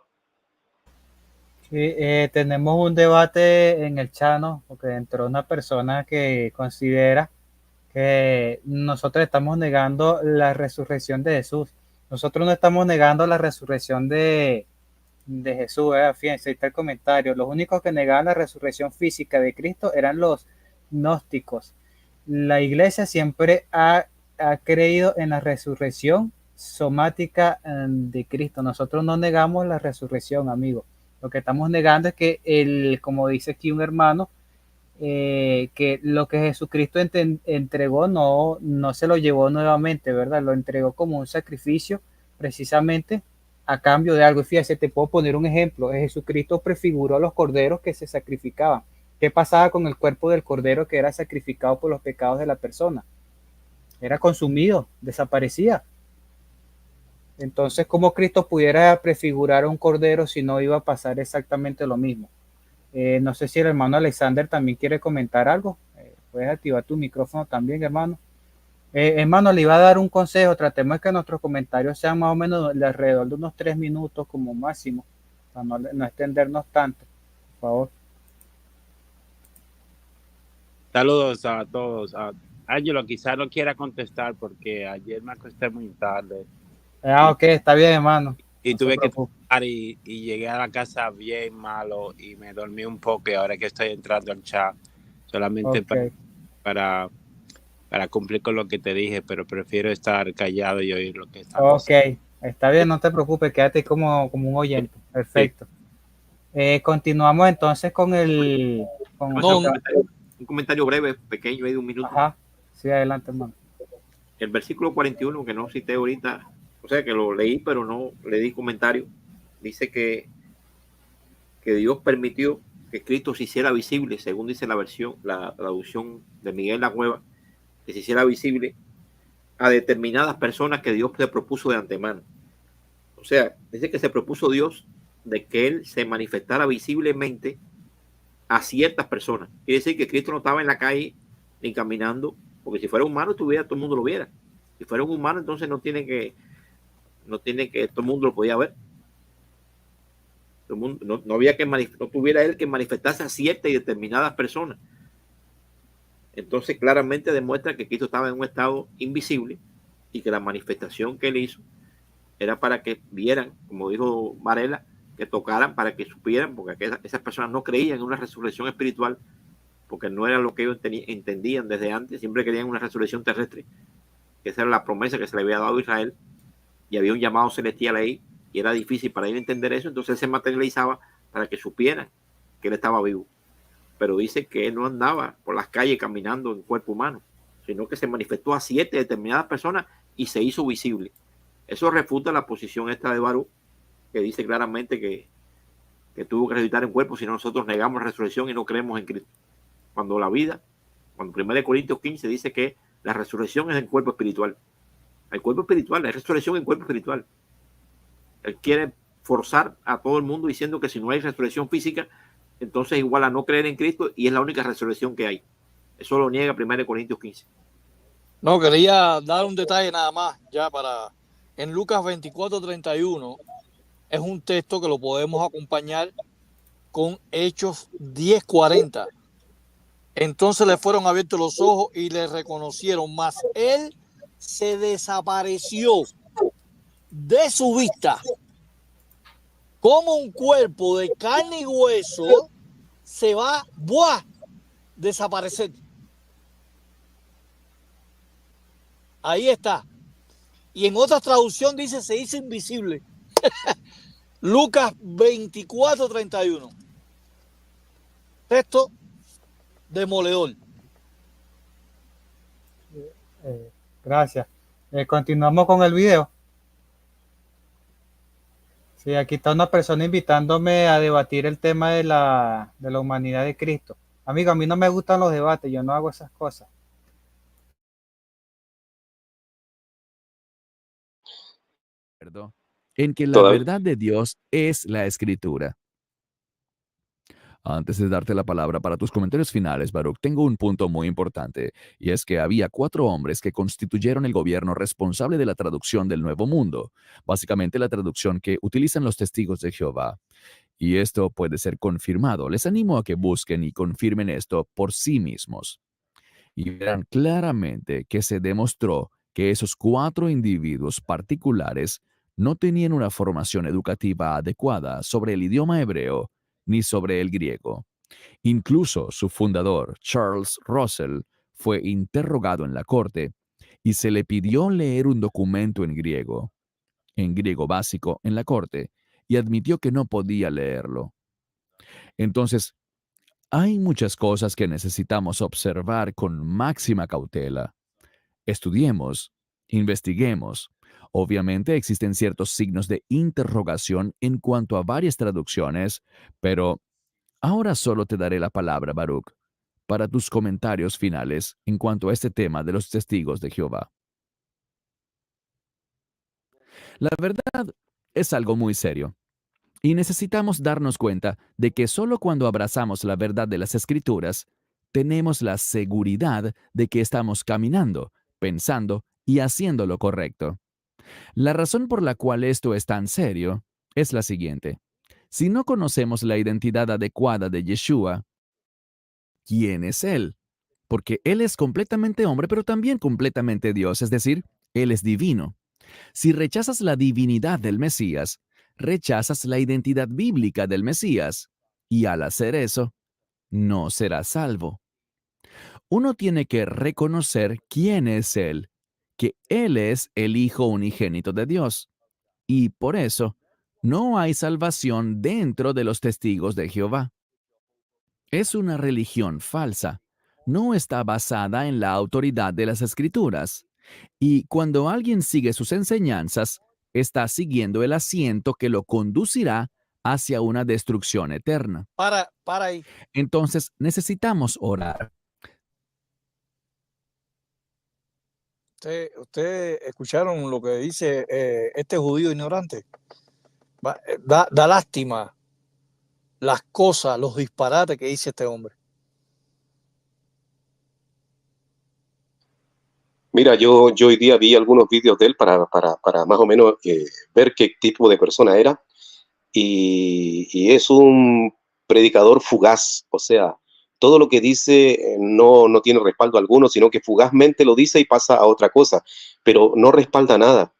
S3: Sí, tenemos un debate en el chat, ¿no? Porque entró una persona que considera que nosotros estamos negando la resurrección de Jesús. Nosotros no estamos negando la resurrección de Jesús. Fíjense, ahí está el comentario. Los únicos que negaban la resurrección física de Cristo eran los gnósticos. La iglesia siempre ha creído en la resurrección somática de Cristo. Nosotros no negamos la resurrección, amigos. Lo que estamos negando es que, como dice aquí un hermano, que lo que Jesucristo entregó no se lo llevó nuevamente, ¿verdad? Lo entregó como un sacrificio precisamente a cambio de algo. Y fíjate, te puedo poner un ejemplo. Jesucristo prefiguró a los corderos que se sacrificaban. ¿Qué pasaba con el cuerpo del cordero que era sacrificado por los pecados de la persona? Era consumido, desaparecía. Entonces, ¿cómo Cristo pudiera prefigurar a un cordero si no iba a pasar exactamente lo mismo? No sé si el hermano Alexander también quiere comentar algo. Puedes activar tu micrófono también, hermano. Hermano, le iba a dar un consejo. Tratemos de que nuestros comentarios sean más o menos de alrededor de unos 3 minutos como máximo, para no extendernos tanto, por favor.
S11: Saludos a todos. Ángelo, quizás no quiera contestar porque ayer me acosté muy tarde.
S3: Ok, está bien, hermano.
S11: Y no tuve que trabajar y llegué a la casa bien malo y me dormí un poco y ahora que estoy entrando al chat solamente para cumplir con lo que te dije, pero prefiero estar callado y oír lo que está pasando.
S3: Está bien, no te preocupes, quédate como un oyente. Perfecto. Sí. Continuamos entonces con un
S6: comentario breve, pequeño, de un minuto.
S3: Ajá, sí, adelante, hermano.
S6: El versículo 41, que no cité ahorita, o sea que lo leí, pero no le di comentario, dice que Dios permitió que Cristo se hiciera visible, según dice la traducción de Miguel La Cueva, que se hiciera visible a determinadas personas que Dios le propuso de antemano. O sea, dice que se propuso Dios de que Él se manifestara visiblemente a ciertas personas. Quiere decir que Cristo no estaba en la calle ni caminando, porque si fuera humano, todo el mundo lo viera. Si fuera un humano, entonces no tiene que todo el mundo lo podía ver. Todo el mundo, no había que no tuviera él que manifestarse a ciertas y determinadas personas. Entonces claramente demuestra que Cristo estaba en un estado invisible y que la manifestación que él hizo era para que vieran, como dijo Varela, que tocaran para que supieran, porque esas personas no creían en una resurrección espiritual, porque no era lo que ellos entendían desde antes, siempre querían una resurrección terrestre, que esa era la promesa que se le había dado a Israel, y había un llamado celestial ahí, y era difícil para él entender eso, entonces él se materializaba para que supieran que él estaba vivo. Pero dice que él no andaba por las calles caminando en cuerpo humano, sino que se manifestó a 7 determinadas personas y se hizo visible. Eso refuta la posición esta de Baruch, que dice claramente que tuvo que resucitar en cuerpo, si no nosotros negamos la resurrección y no creemos en Cristo. Cuando 1 Corintios 15 dice que la resurrección es en cuerpo espiritual. El cuerpo espiritual, la resurrección en cuerpo espiritual. Él quiere forzar a todo el mundo diciendo que si no hay resurrección física, entonces igual a no creer en Cristo y es la única resurrección que hay. Eso lo niega 1 Corintios 15.
S7: No, quería dar un detalle nada más, ya para... En Lucas 24:31 es un texto que lo podemos acompañar con Hechos 10:40. Entonces le fueron abiertos los ojos y le reconocieron, mas él se desapareció de su vista como un cuerpo de carne y hueso se va, ¡buah!, desaparecer. Ahí está. Y en otra traducción dice, se hizo invisible. Lucas 24:31. Texto demoledor.
S3: Gracias. Continuamos con el video. Sí, aquí está una persona invitándome a debatir el tema de la humanidad de Cristo. Amigo, a mí no me gustan los debates, yo no hago esas cosas.
S8: En que la
S10: Todavía.
S8: verdad de Dios es la Escritura. Antes de darte la palabra para tus comentarios finales, Baruch, tengo un punto muy importante, y es que había 4 hombres que constituyeron el gobierno responsable de la traducción del Nuevo Mundo, básicamente la traducción que utilizan los testigos de Jehová. Y esto puede ser confirmado. Les animo a que busquen y confirmen esto por sí mismos. Y verán claramente que se demostró que esos 4 individuos particulares no tenían una formación educativa adecuada sobre el idioma hebreo ni sobre el griego. Incluso su fundador, Charles Russell, fue interrogado en la corte y se le pidió leer un documento en griego básico, en la corte, y admitió que no podía leerlo. Entonces, hay muchas cosas que necesitamos observar con máxima cautela. Estudiemos, investiguemos. Obviamente existen ciertos signos de interrogación en cuanto a varias traducciones, pero ahora solo te daré la palabra, Baruch, para tus comentarios finales en cuanto a este tema de los testigos de Jehová. La verdad es algo muy serio. Y necesitamos darnos cuenta de que solo cuando abrazamos la verdad de las Escrituras, tenemos la seguridad de que estamos caminando, pensando y haciendo lo correcto. La razón por la cual esto es tan serio es la siguiente. Si no conocemos la identidad adecuada de Yeshua, ¿quién es Él? Porque Él es completamente hombre, pero también completamente Dios, es decir, Él es divino. Si rechazas la divinidad del Mesías, rechazas la identidad bíblica del Mesías, y al hacer eso, no serás salvo. Uno tiene que reconocer quién es Él, que Él es el Hijo unigénito de Dios, y por eso no hay salvación dentro de los testigos de Jehová. Es una religión falsa, no está basada en la autoridad de las Escrituras, y cuando alguien sigue sus enseñanzas, está siguiendo el asiento que lo conducirá hacia una destrucción eterna.
S7: Para ahí.
S8: Entonces, necesitamos orar.
S7: Ustedes escucharon lo que dice este judío ignorante. Da lástima las cosas, los disparates que dice este hombre.
S10: Mira, yo hoy día vi algunos vídeos de él para más o menos ver qué tipo de persona era. Y es un predicador fugaz, o sea, todo lo que dice no tiene respaldo alguno, sino que fugazmente lo dice y pasa a otra cosa, pero no respalda nada,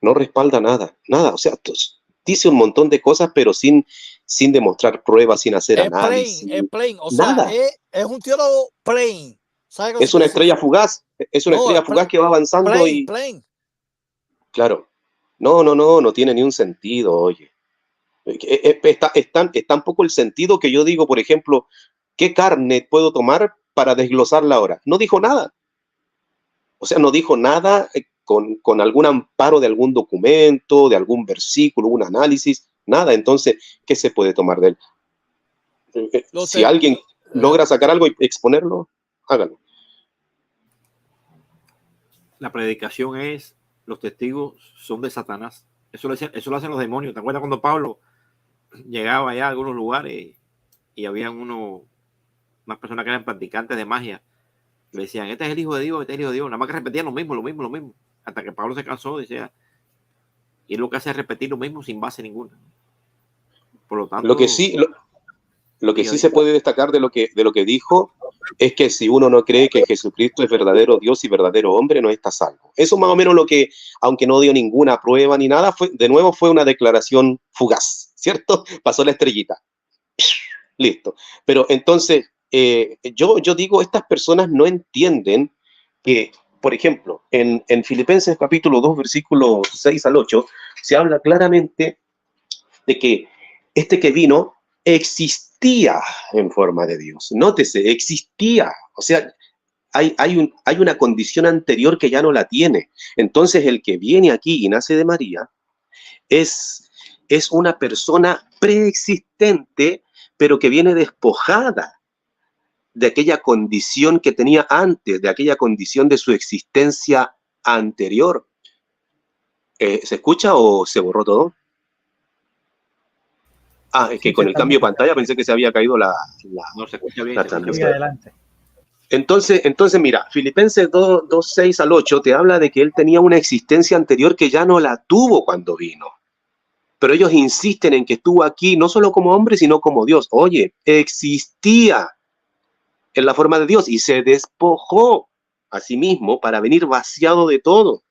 S10: nada, o sea, dice un montón de cosas, pero sin demostrar pruebas, sin hacer análisis.
S7: Es plain, o
S10: nada.
S7: sea, es un teólogo plain.
S10: Es una estrella fugaz, fugaz que va avanzando
S7: plain.
S10: Claro, no tiene ni un sentido, oye. Es tan poco el sentido que yo digo, por ejemplo, ¿qué carne puedo tomar para desglosarla ahora? No dijo nada. O sea, no dijo nada con algún amparo de algún documento, de algún versículo, un análisis, nada. Entonces, ¿qué se puede tomar de él? Si alguien logra sacar algo y exponerlo, hágalo.
S6: La predicación es, los testigos son de Satanás. Eso lo hacen los demonios. ¿Te acuerdas cuando Pablo llegaba allá a algunos lugares y había unas personas que eran practicantes de magia? Le decían, este es el Hijo de Dios, este es el Hijo de Dios. Nada más que repetían lo mismo. Hasta que Pablo se cansó, decía, y él lo que hace es repetir lo mismo sin base ninguna. Por lo tanto, lo que sí se puede destacar de lo que dijo es que si uno no cree que Jesucristo es verdadero Dios y verdadero hombre, no está salvo. Eso más o menos lo que, aunque no dio ninguna prueba ni nada, fue una declaración fugaz, ¿cierto? Pasó la estrellita.
S10: Listo. Pero entonces, yo digo, estas personas no entienden que, por ejemplo, en Filipenses capítulo 2, versículos 6 al 8, se habla claramente de que este que vino existía en forma de Dios. Nótese, existía. O sea, hay una condición anterior que ya no la tiene. Entonces, el que viene aquí y nace de María es una persona preexistente, pero que viene despojada de aquella condición que tenía antes, de aquella condición de su existencia anterior. ¿Se escucha o se borró todo? Ah, es que con el cambio de pantalla pensé que se había caído
S6: No se escucha bien.
S10: la
S6: Se escucha
S10: transmisión.
S3: Adelante.
S10: Entonces, mira, Filipenses 2, 6 al 8 te habla de que él tenía una existencia anterior que ya no la tuvo cuando vino. Pero ellos insisten en que estuvo aquí no solo como hombre, sino como Dios. Oye, existía en la forma de Dios y se despojó a sí mismo para venir vaciado de todo.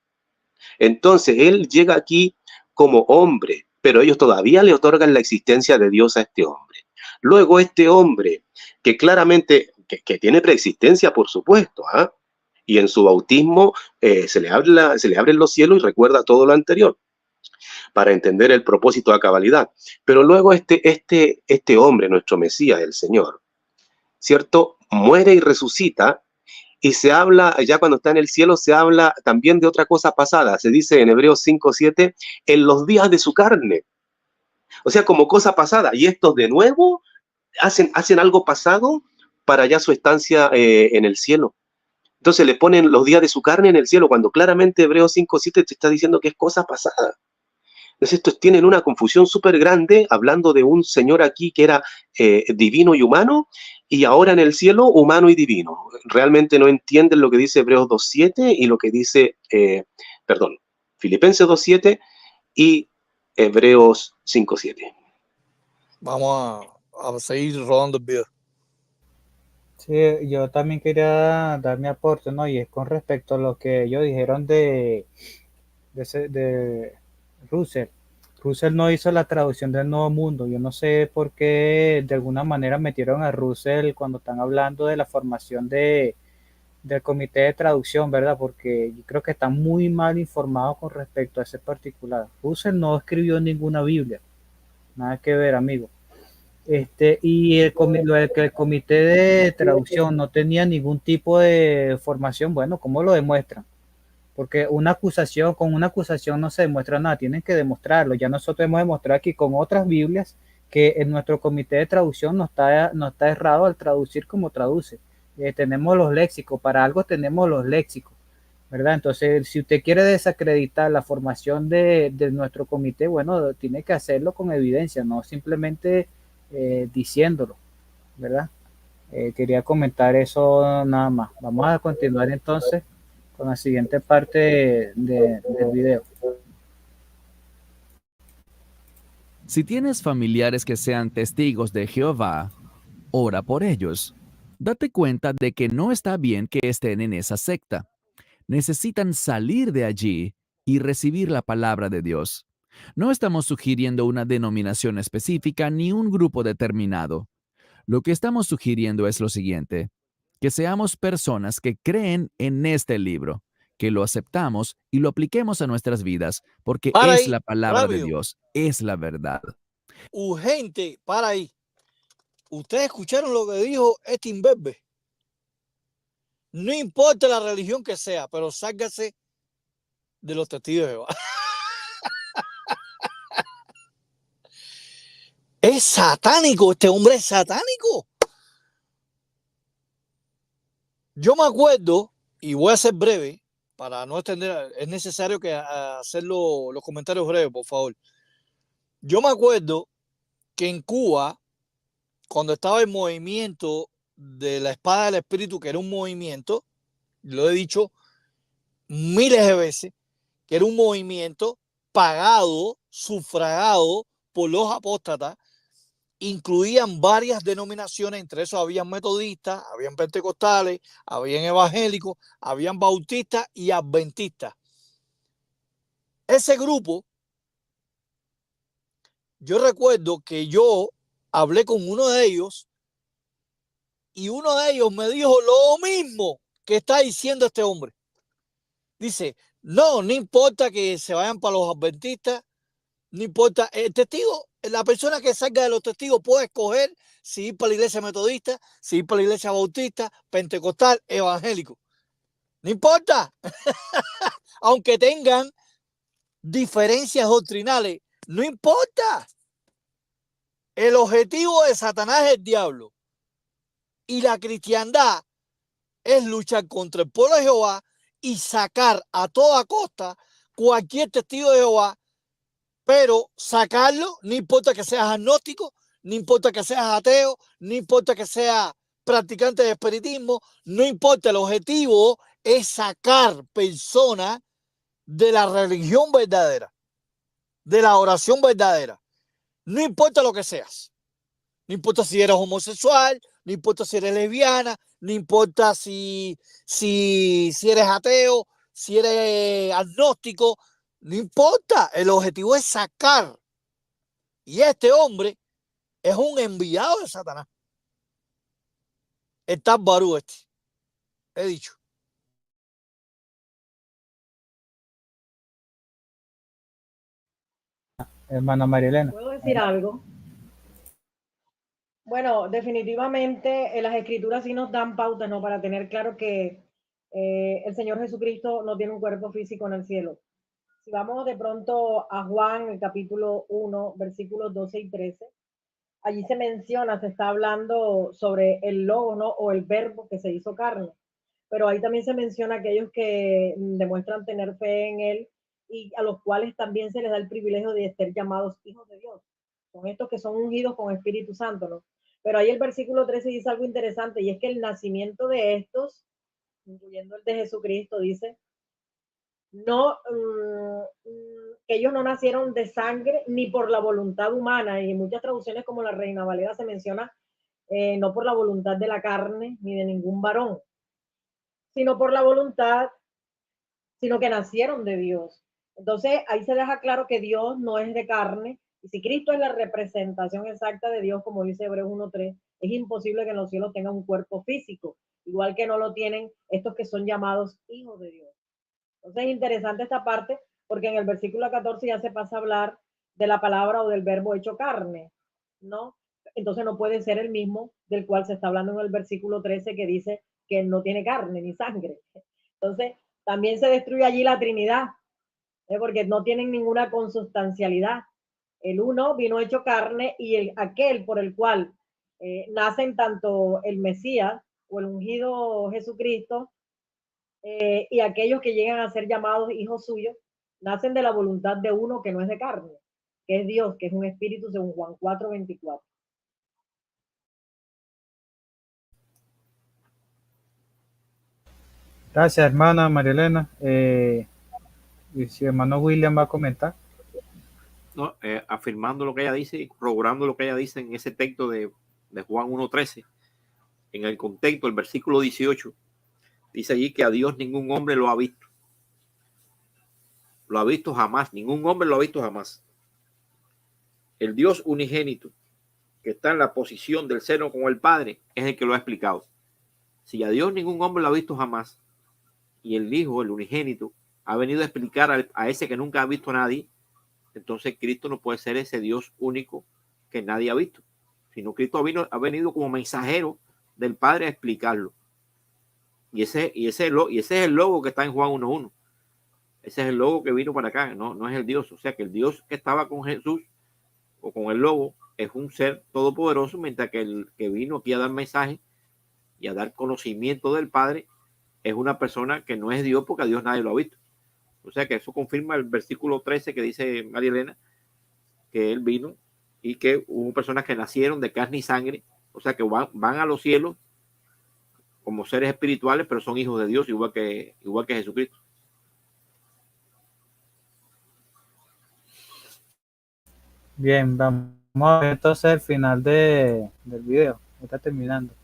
S10: Entonces, él llega aquí como hombre, pero ellos todavía le otorgan la existencia de Dios a este hombre. Luego, este hombre, que claramente, que tiene preexistencia, por supuesto, ¿ah? Y en su bautismo se le abren los cielos y recuerda todo lo anterior, para entender el propósito a cabalidad. Pero luego este hombre, nuestro Mesías, el Señor, ¿cierto? Muere y resucita, y se habla, ya cuando está en el cielo, se habla también de otra cosa pasada. Se dice en Hebreos 5:7, en los días de su carne. O sea, como cosa pasada. Y estos de nuevo hacen algo pasado para ya su estancia en el cielo. Entonces le ponen los días de su carne en el cielo, cuando claramente Hebreos 5:7 te está diciendo que es cosa pasada. Entonces estos tienen una confusión súper grande, hablando de un Señor aquí que era divino y humano, y ahora en el cielo humano y divino. Realmente no entienden lo que dice Hebreos 2:7 y lo que dice, Filipenses 2:7 y Hebreos 5:7.
S7: Vamos a seguir rodando el video.
S3: Sí, yo también quería dar mi aporte, ¿no? Y es con respecto a lo que ellos dijeron de Russell. Russell no hizo la traducción del Nuevo Mundo. Yo no sé por qué de alguna manera metieron a Russell cuando están hablando de la formación del comité de traducción, ¿verdad? Porque yo creo que están muy mal informados con respecto a ese particular. Russell no escribió ninguna Biblia. Nada que ver, amigo. Y el comité de traducción no tenía ningún tipo de formación. Bueno, ¿cómo lo demuestran? Porque con una acusación no se demuestra nada, tienen que demostrarlo. Ya nosotros hemos demostrado aquí con otras Biblias que en nuestro comité de traducción no está errado al traducir como traduce. Tenemos los léxicos, para algo tenemos los léxicos, ¿verdad? Entonces, si usted quiere desacreditar la formación de nuestro comité, bueno, tiene que hacerlo con evidencia, no simplemente diciéndolo, ¿verdad? Quería comentar eso nada más. Vamos a continuar entonces con la siguiente parte del video.
S8: Si tienes familiares que sean testigos de Jehová, ora por ellos. Date cuenta de que no está bien que estén en esa secta. Necesitan salir de allí y recibir la palabra de Dios. No estamos sugiriendo una denominación específica ni un grupo determinado. Lo que estamos sugiriendo es lo siguiente: que seamos personas que creen en este libro, que lo aceptamos y lo apliquemos a nuestras vidas, porque
S7: Para
S8: es
S7: ahí,
S8: la palabra
S7: rápido.
S8: de Dios, es la verdad.
S7: Urgente, para ahí. ¿Ustedes escucharon lo que dijo este imberbe? No importa la religión que sea, pero sálgase de los testigos de Jehová. Es satánico, este hombre es satánico. Yo me acuerdo, y voy a ser breve, para no extender, es necesario que hacer los comentarios breves, por favor. Yo me acuerdo que en Cuba, cuando estaba el movimiento de la espada del espíritu, que era un movimiento, lo he dicho miles de veces, que era un movimiento pagado, sufragado por los apóstatas, incluían varias denominaciones, entre eso habían metodistas, habían pentecostales, habían evangélicos, habían bautistas y adventistas. Ese grupo, yo recuerdo que yo hablé con uno de ellos y uno de ellos me dijo lo mismo que está diciendo este hombre. Dice, no importa que se vayan para los adventistas, no importa, el testigo, la persona que salga de los testigos puede escoger si ir para la iglesia metodista, si ir para la iglesia bautista, pentecostal, evangélico. No importa, aunque tengan diferencias doctrinales, no importa. El objetivo de Satanás es el diablo y la cristiandad es luchar contra el pueblo de Jehová y sacar a toda costa cualquier testigo de Jehová, pero sacarlo, no importa que seas agnóstico, no importa que seas ateo, no importa que seas practicante de espiritismo, no importa, el objetivo es sacar personas de la religión verdadera, de la oración verdadera. No importa lo que seas, no importa si eres homosexual, no importa si eres lesbiana, no importa si eres ateo, si eres agnóstico, no importa, el objetivo es sacar. Y este hombre es un enviado de Satanás. Está Barú este, he dicho.
S3: Hermana María Elena.
S9: ¿Puedo decir algo? Bueno, definitivamente las escrituras sí nos dan pautas, ¿no? Para tener claro que el Señor Jesucristo no tiene un cuerpo físico en el cielo. Si vamos de pronto a Juan, el capítulo 1, versículos 12 y 13, allí se menciona, se está hablando sobre el logo, ¿no? O el verbo que se hizo carne. Pero ahí también se menciona aquellos que demuestran tener fe en Él y a los cuales también se les da el privilegio de ser llamados hijos de Dios. Son estos que son ungidos con Espíritu Santo, ¿no? Pero ahí el versículo 13 dice algo interesante y es que el nacimiento de estos, incluyendo el de Jesucristo, dice, no, ellos no nacieron de sangre ni por la voluntad humana, y en muchas traducciones como la Reina Valera se menciona, no por la voluntad de la carne ni de ningún varón, sino por la voluntad, sino que nacieron de Dios. Entonces ahí se deja claro que Dios no es de carne, y si Cristo es la representación exacta de Dios, como dice Hebreos 1:3, es imposible que en los cielos tenga un cuerpo físico, igual que no lo tienen estos que son llamados hijos de Dios. Entonces es interesante esta parte, porque en el versículo 14 ya se pasa a hablar de la palabra o del verbo hecho carne, ¿no? Entonces no puede ser el mismo del cual se está hablando en el versículo 13, que dice que no tiene carne ni sangre. Entonces también se destruye allí la Trinidad, porque no tienen ninguna consustancialidad. El uno vino hecho carne y aquel por el cual nacen tanto el Mesías o el ungido Jesucristo, y aquellos que llegan a ser llamados hijos suyos, nacen de la voluntad de uno que no es de carne, que es Dios, que es un espíritu, según Juan 4:24.
S3: Gracias, hermana María Elena. Y si hermano William va a comentar.
S6: No, afirmando lo que ella dice y corroborando lo que ella dice en ese texto de Juan 1:13, en el contexto, el versículo 18, dice allí que a Dios ningún hombre lo ha visto. Lo ha visto jamás, ningún hombre lo ha visto jamás. El Dios unigénito, que está en la posición del seno con el Padre, es el que lo ha explicado. Si a Dios ningún hombre lo ha visto jamás, y el Hijo, el unigénito, ha venido a explicar a ese que nunca ha visto a nadie, entonces Cristo no puede ser ese Dios único que nadie ha visto, sino Cristo ha venido como mensajero del Padre a explicarlo. Y ese es el logo que está en Juan 1:1. Ese es el logo que vino para acá, no es el Dios. O sea que el Dios que estaba con Jesús o con el logo es un ser todopoderoso, mientras que el que vino aquí a dar mensaje y a dar conocimiento del Padre es una persona que no es Dios, porque a Dios nadie lo ha visto. O sea que eso confirma el versículo 13 que dice María Elena, que él vino y que hubo personas que nacieron de carne y sangre, o sea que van a los cielos como seres espirituales, pero son hijos de Dios, igual que Jesucristo.
S3: Bien, vamos a ver entonces el final del video. Está terminando.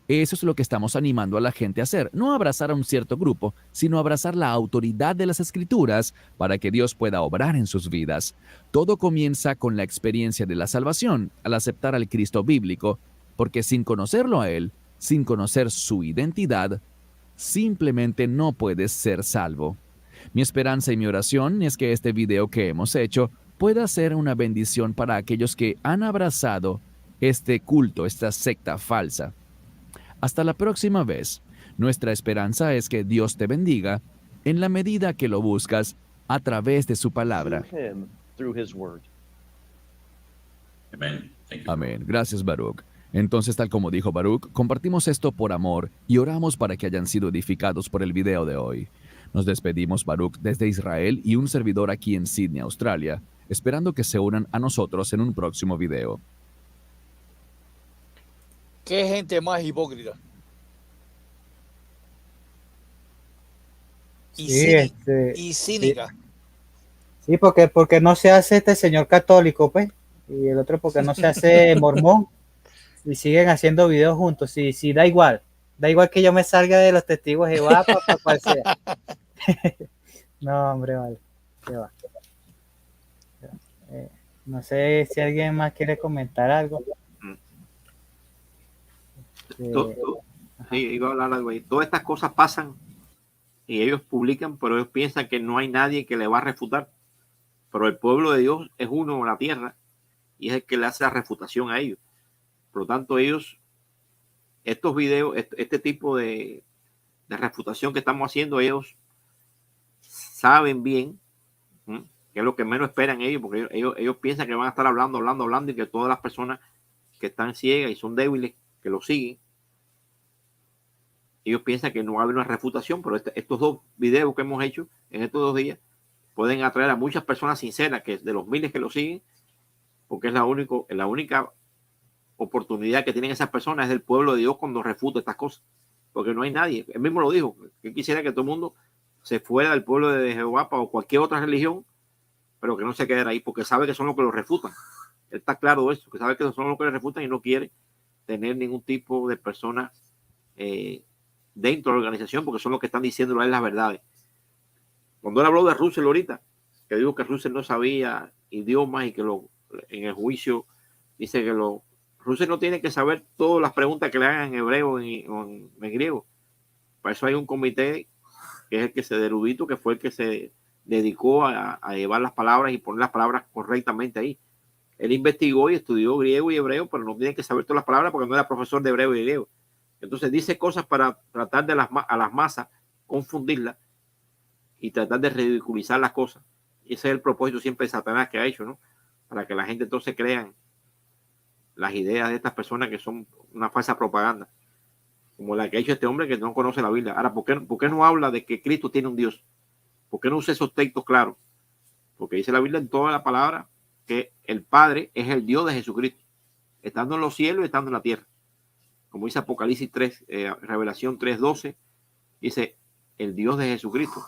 S8: Eso es lo que estamos animando a la gente a hacer, no abrazar a un cierto grupo, sino abrazar la autoridad de las Escrituras para que Dios pueda obrar en sus vidas. Todo comienza con la experiencia de la salvación, al aceptar al Cristo bíblico, porque sin conocerlo a Él, sin conocer su identidad, simplemente no puedes ser salvo. Mi esperanza y mi oración es que este video que hemos hecho pueda ser una bendición para aquellos que han abrazado este culto, esta secta falsa. Hasta la próxima vez. Nuestra esperanza es que Dios te bendiga en la medida que lo buscas a través de su palabra. Amén. Gracias, Baruch. Entonces, tal como dijo Baruch, compartimos esto por amor y oramos para que hayan sido edificados por el video de hoy. Nos despedimos, Baruch, desde Israel y un servidor aquí en Sydney, Australia, esperando que se unan a nosotros en un próximo video.
S7: Qué gente más hipócrita. Y,
S3: Sí,
S7: y cínica.
S3: Sí, porque no se hace este señor católico, pues, y el otro porque no se hace mormón, y siguen haciendo videos juntos. Sí, da igual que yo me salga de los testigos de Jehová para cual sea. No, hombre, vale. ¿Qué va? No sé si alguien más quiere comentar algo.
S6: Sí, iba a hablar algo ahí. Todas estas cosas pasan y ellos publican, pero ellos piensan que no hay nadie que le va a refutar. Pero el pueblo de Dios es uno en la tierra y es el que le hace la refutación a ellos. Por lo tanto, ellos, estos videos, este tipo de refutación que estamos haciendo, ellos saben bien que es lo que menos esperan ellos, porque ellos piensan que van a estar hablando y que todas las personas que están ciegas y son débiles, que lo siguen, ellos piensan que no va a haber una refutación, pero estos dos videos que hemos hecho en estos 2 días pueden atraer a muchas personas sinceras, que de los miles que lo siguen, porque es la única oportunidad que tienen esas personas es del pueblo de Dios cuando refuta estas cosas, porque no hay nadie. Él mismo lo dijo, que quisiera que todo el mundo se fuera del pueblo de Jehová o cualquier otra religión, pero que no se quedara ahí, porque sabe que son los que lo refutan. Él está claro de eso, que sabe que son los que lo refutan y no quiere tener ningún tipo de personas dentro de la organización, porque son los que están diciéndole a él las verdades. Cuando él habló de Russell ahorita, que dijo que Russell no sabía idiomas y que en el juicio dice que Russell no tiene que saber todas las preguntas que le hagan en hebreo o en griego. Para eso hay un comité que es el que se erudito, que fue el que se dedicó a llevar las palabras y poner las palabras correctamente ahí. Él investigó y estudió griego y hebreo, pero no tiene que saber todas las palabras porque no era profesor de hebreo y griego. Entonces dice cosas para tratar de a las masas confundirlas y tratar de ridiculizar las cosas. Y ese es el propósito siempre de Satanás que ha hecho, ¿no? Para que la gente entonces crean las ideas de estas personas que son una falsa propaganda, como la que ha hecho este hombre que no conoce la Biblia. Ahora, ¿por qué no habla de que Cristo tiene un Dios? ¿Por qué no usa esos textos claros? Porque dice la Biblia en toda la palabra que el Padre es el Dios de Jesucristo, estando en los cielos y estando en la tierra. Como dice Apocalipsis 3, Revelación 3:12, dice el Dios de Jesucristo,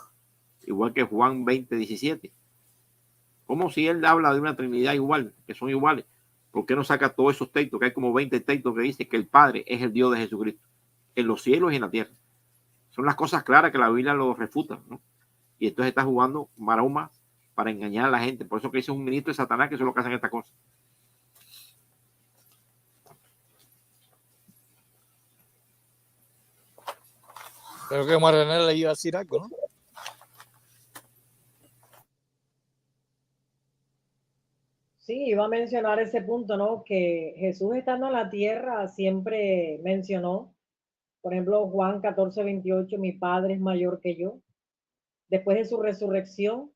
S6: igual que Juan 20:17. Como si él habla de una Trinidad igual, que son iguales. ¿Por qué no saca todos esos textos? Que hay como 20 textos que dice que el Padre es el Dios de Jesucristo, en los cielos y en la tierra. Son las cosas claras que la Biblia lo refuta, ¿no? Y entonces está jugando maroma para engañar a la gente. Por eso que dice un ministro de Satanás, que eso es lo que hacen estas cosas.
S7: Creo que Marianela le iba a decir algo, ¿no?
S9: Sí, iba a mencionar ese punto, ¿no? Que Jesús estando en la tierra siempre mencionó, por ejemplo, Juan 14:28, mi Padre es mayor que yo. Después de su resurrección,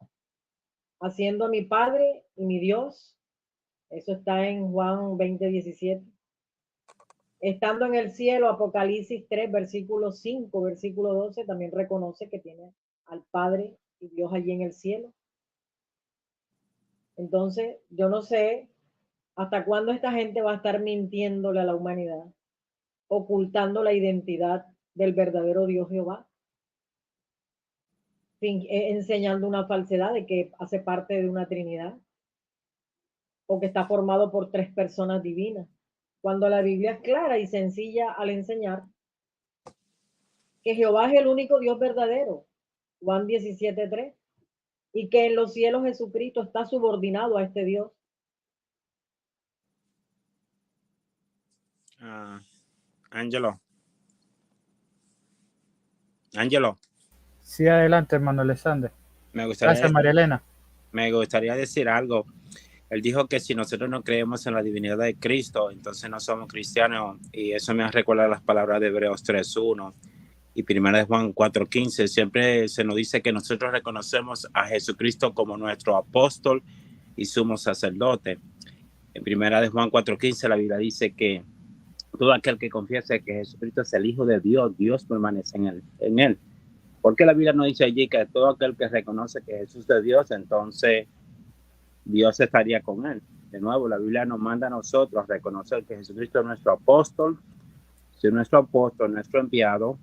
S9: haciendo a mi Padre y mi Dios, eso está en Juan 20:17. Estando en el cielo, Apocalipsis 3, versículo 5, versículo 12, también reconoce que tiene al Padre y Dios allí en el cielo. Entonces, yo no sé hasta cuándo esta gente va a estar mintiéndole a la humanidad, ocultando la identidad del verdadero Dios Jehová, enseñando una falsedad de que hace parte de una Trinidad o que está formado por 3 personas divinas, cuando la Biblia es clara y sencilla al enseñar que Jehová es el único Dios verdadero, Juan 17:3, y que en los cielos Jesucristo está subordinado a este Dios.
S11: Ángelo.
S3: Sí, adelante, hermano Alexander. Gracias, María Elena.
S11: Me gustaría decir algo. Él dijo que si nosotros no creemos en la divinidad de Cristo, entonces no somos cristianos. Y eso me recuerda las palabras de Hebreos 3:1 y 1 de Juan 4:15. Siempre se nos dice que nosotros reconocemos a Jesucristo como nuestro apóstol y sumo sacerdote. En 1 de Juan 4:15 la Biblia dice que todo aquel que confiese que Jesucristo es el Hijo de Dios, Dios permanece en él. Porque la Biblia no dice allí que todo aquel que reconoce que Jesús es Dios, entonces Dios estaría con él? De nuevo, la Biblia nos manda a nosotros a reconocer que Jesucristo es nuestro apóstol. Si es nuestro apóstol, nuestro enviado,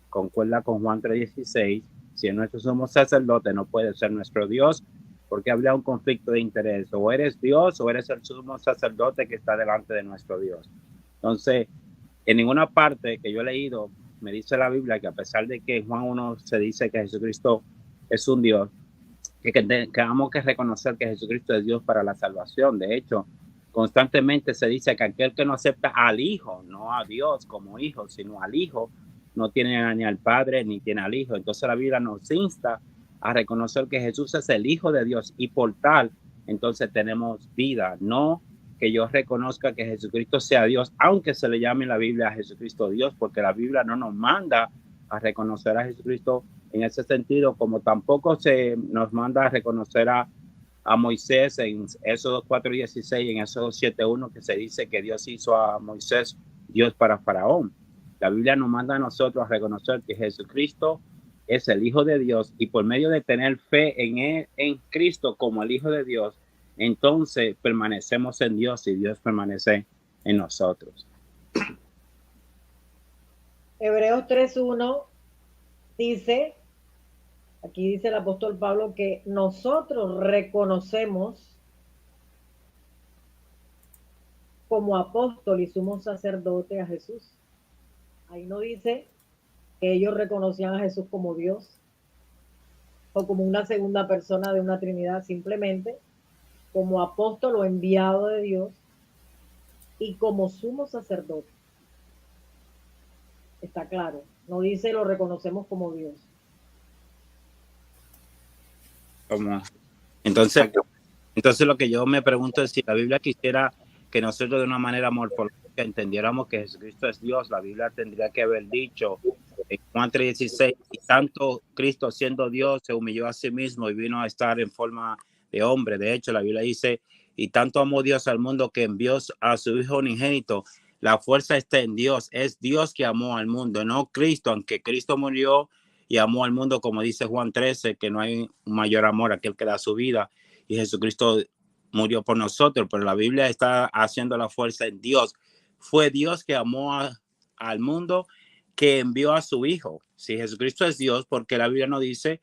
S11: concuerda con Juan 3:16, si es nuestro sumo sacerdote, no puede ser nuestro Dios, porque habría un conflicto de interés. O eres Dios o eres el sumo sacerdote que está delante de nuestro Dios. Entonces, en ninguna parte que yo he leído me dice la Biblia que a pesar de que en Juan 1 se dice que Jesucristo es un Dios, que tenemos que reconocer que Jesucristo es Dios para la salvación. De hecho, constantemente se dice que aquel que no acepta al Hijo, no a Dios como Hijo, sino al Hijo, no tiene ni al Padre ni tiene al Hijo. Entonces la Biblia nos insta a reconocer que Jesús es el Hijo de Dios y por tal, entonces tenemos vida. No que yo reconozca que Jesucristo sea Dios, aunque se le llame en la Biblia a Jesucristo Dios, porque la Biblia no nos manda a reconocer a Jesucristo en ese sentido, como tampoco se nos manda a reconocer a Moisés en Éxodo 4:16 y en Éxodo 7:1, que se dice que Dios hizo a Moisés Dios para Faraón. La Biblia nos manda a nosotros a reconocer que Jesucristo es el Hijo de Dios y por medio de tener fe en él, en Cristo como el Hijo de Dios, entonces permanecemos en Dios y Dios permanece en nosotros.
S9: Hebreos 3:1 dice, aquí dice el apóstol Pablo, que nosotros reconocemos como apóstol y sumo sacerdote a Jesús. Ahí no dice que ellos reconocían a Jesús como Dios o como una segunda persona de una Trinidad, simplemente como apóstol o enviado de Dios y como sumo sacerdote. Está claro, no dice lo reconocemos como Dios.
S11: Entonces lo que yo me pregunto es si la Biblia quisiera que nosotros de una manera morfológica entendiéramos que Jesucristo es Dios, la Biblia tendría que haber dicho en Juan 3:16, y tanto Cristo siendo Dios se humilló a sí mismo y vino a estar en forma de hombre. De hecho, la Biblia dice, y tanto amó Dios al mundo que envió a su Hijo unigénito. La fuerza está en Dios, es Dios que amó al mundo, no Cristo, aunque Cristo murió y amó al mundo, como dice Juan 13, que no hay un mayor amor aquel que da su vida, y Jesucristo murió por nosotros, pero la Biblia está haciendo la fuerza en Dios. Fue Dios que amó al mundo, que envió a su Hijo. Si Jesucristo es Dios, porque la Biblia no dice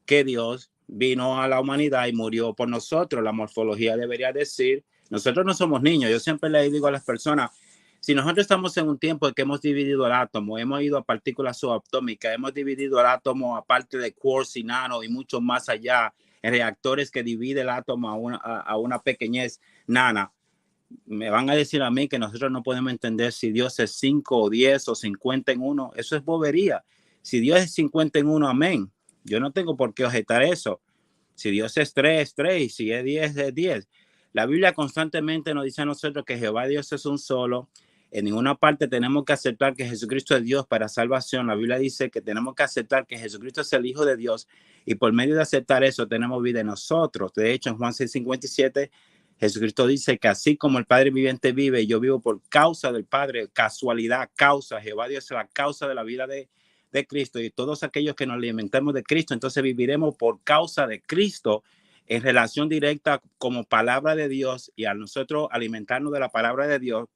S11: que Dios vino a la humanidad y murió por nosotros. La morfología debería decir, nosotros no somos niños. Yo siempre le digo a las personas, si nosotros estamos en un tiempo en que hemos dividido el átomo, hemos ido a partículas subatómicas, hemos dividido el átomo a parte de quarks y nano y mucho más allá, en reactores que divide el átomo a una pequeñez nana, me van a decir a mí que nosotros no podemos entender si Dios es 5 o 10 o 50 en 1. Eso es bobería. Si Dios es 50 en 1, amén. Yo no tengo por qué objetar eso. Si Dios es 3, es 3. Y si es 10, es 10. La Biblia constantemente nos dice a nosotros que Jehová Dios es un solo. En ninguna parte tenemos que aceptar que Jesucristo es Dios para salvación. La Biblia dice que tenemos que aceptar que Jesucristo es el Hijo de Dios y por medio de aceptar eso tenemos vida en nosotros. De hecho, en Juan 6:57, Jesucristo dice que así como el Padre viviente vive, yo vivo por causa del Padre. Casualidad, causa. Jehová Dios es la causa de la vida de Cristo, y todos aquellos que nos alimentamos de Cristo, entonces viviremos por causa de Cristo en relación directa como palabra de Dios, y al nosotros alimentarnos de la palabra de Dios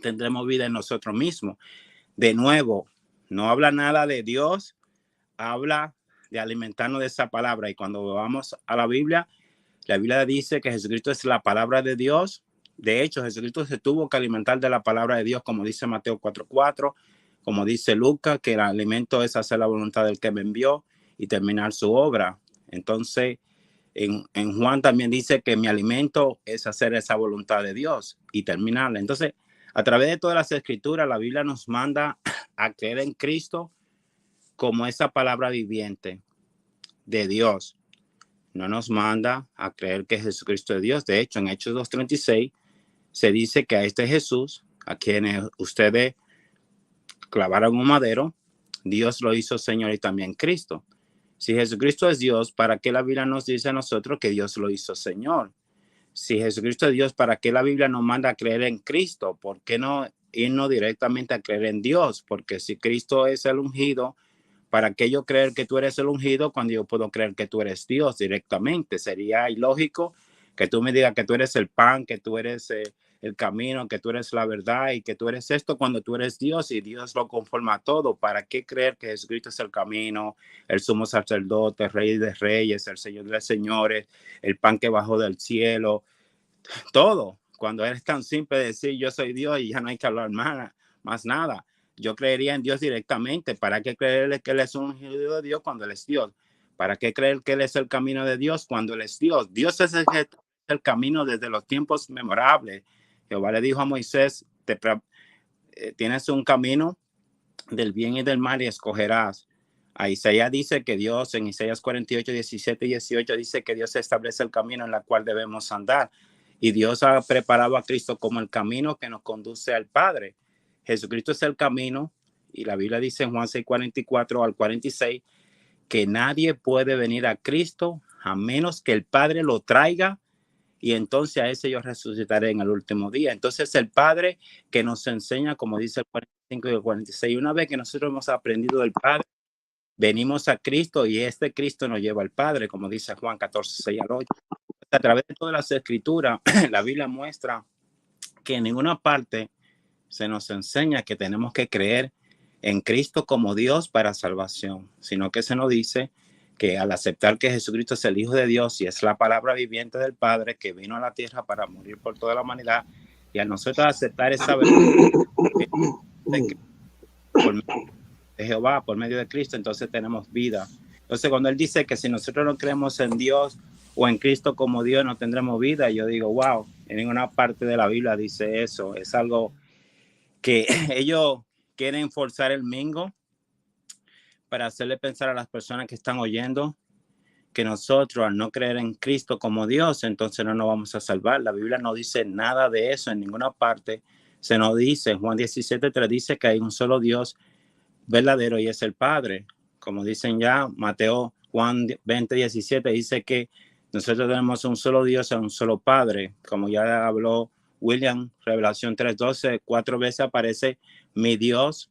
S11: tendremos vida en nosotros mismos. De nuevo, no habla nada de Dios, habla de alimentarnos de esa palabra. Y cuando vamos a la Biblia dice que Jesucristo es la palabra de Dios. De hecho, Jesucristo se tuvo que alimentar de la palabra de Dios, como dice Mateo 4:4. como dice Lucas, que el alimento es hacer la voluntad del que me envió y terminar su obra. Entonces, en Juan también dice que mi alimento es hacer esa voluntad de Dios y terminarla. Entonces, a través de todas las escrituras, la Biblia nos manda a creer en Cristo como esa palabra viviente de Dios. No nos manda a creer que Jesucristo es Dios. De hecho, en Hechos 2:36 se dice que a este Jesús, a quienes ustedes clavaron un madero, Dios lo hizo Señor y también Cristo. Si Jesucristo es Dios, ¿para qué la Biblia nos dice a nosotros que Dios lo hizo Señor? Si Jesucristo es Dios, ¿para qué la Biblia nos manda a creer en Cristo? ¿Por qué no irnos directamente a creer en Dios? Porque si Cristo es el ungido, ¿para qué yo creer que tú eres el ungido cuando yo puedo creer que tú eres Dios directamente? Sería ilógico que tú me digas que tú eres el pan, que tú eres el camino, que tú eres la verdad y que tú eres esto cuando tú eres Dios y Dios lo conforma todo. ¿Para qué creer que Jesucristo es el camino, el sumo sacerdote, el rey de reyes, el señor de los señores, el pan que bajó del cielo? Todo. Cuando eres tan simple de decir yo soy Dios y ya no hay que hablar más nada. Yo creería en Dios directamente. ¿Para qué creerle que Él es un ungido de Dios cuando Él es Dios? ¿Para qué creer que Él es el camino de Dios cuando Él es Dios? Dios es el camino desde los tiempos memorables. Jehová le dijo a Moisés, tienes un camino del bien y del mal y escogerás. A Isaías dice que Dios, en Isaías 48, 17 y 18, dice que Dios establece el camino en el cual debemos andar. Y Dios ha preparado a Cristo como el camino que nos conduce al Padre. Jesucristo es el camino y la Biblia dice en Juan 6, 44 al 46 que nadie puede venir a Cristo a menos que el Padre lo traiga y entonces a ese yo resucitaré en el último día. Entonces el Padre que nos enseña, como dice el 45 y el 46, una vez que nosotros hemos aprendido del Padre, venimos a Cristo y este Cristo nos lleva al Padre, como dice Juan 14, 6 al 8. A través de todas las escrituras, la Biblia muestra que en ninguna parte se nos enseña que tenemos que creer en Cristo como Dios para salvación, sino que se nos dice que al aceptar que Jesucristo es el Hijo de Dios y es la palabra viviente del Padre que vino a la tierra para morir por toda la humanidad, y a nosotros aceptar esa verdad por medio de Jehová, por medio de Cristo, entonces tenemos vida. Entonces cuando Él dice que si nosotros no creemos en Dios o en Cristo como Dios no tendremos vida, yo digo, wow, en ninguna parte de la Biblia dice eso. Es algo que ellos quieren forzar el mingo para hacerle pensar a las personas que están oyendo que nosotros al no creer en Cristo como Dios, entonces no nos vamos a salvar. La Biblia no dice nada de eso en ninguna parte. Se nos dice, Juan 17:3 dice que hay un solo Dios verdadero y es el Padre. Como dicen ya, Mateo, Juan 20:17 dice que nosotros tenemos un solo Dios y un solo Padre. Como ya habló William, Revelación 3:12, 4 veces aparece mi Dios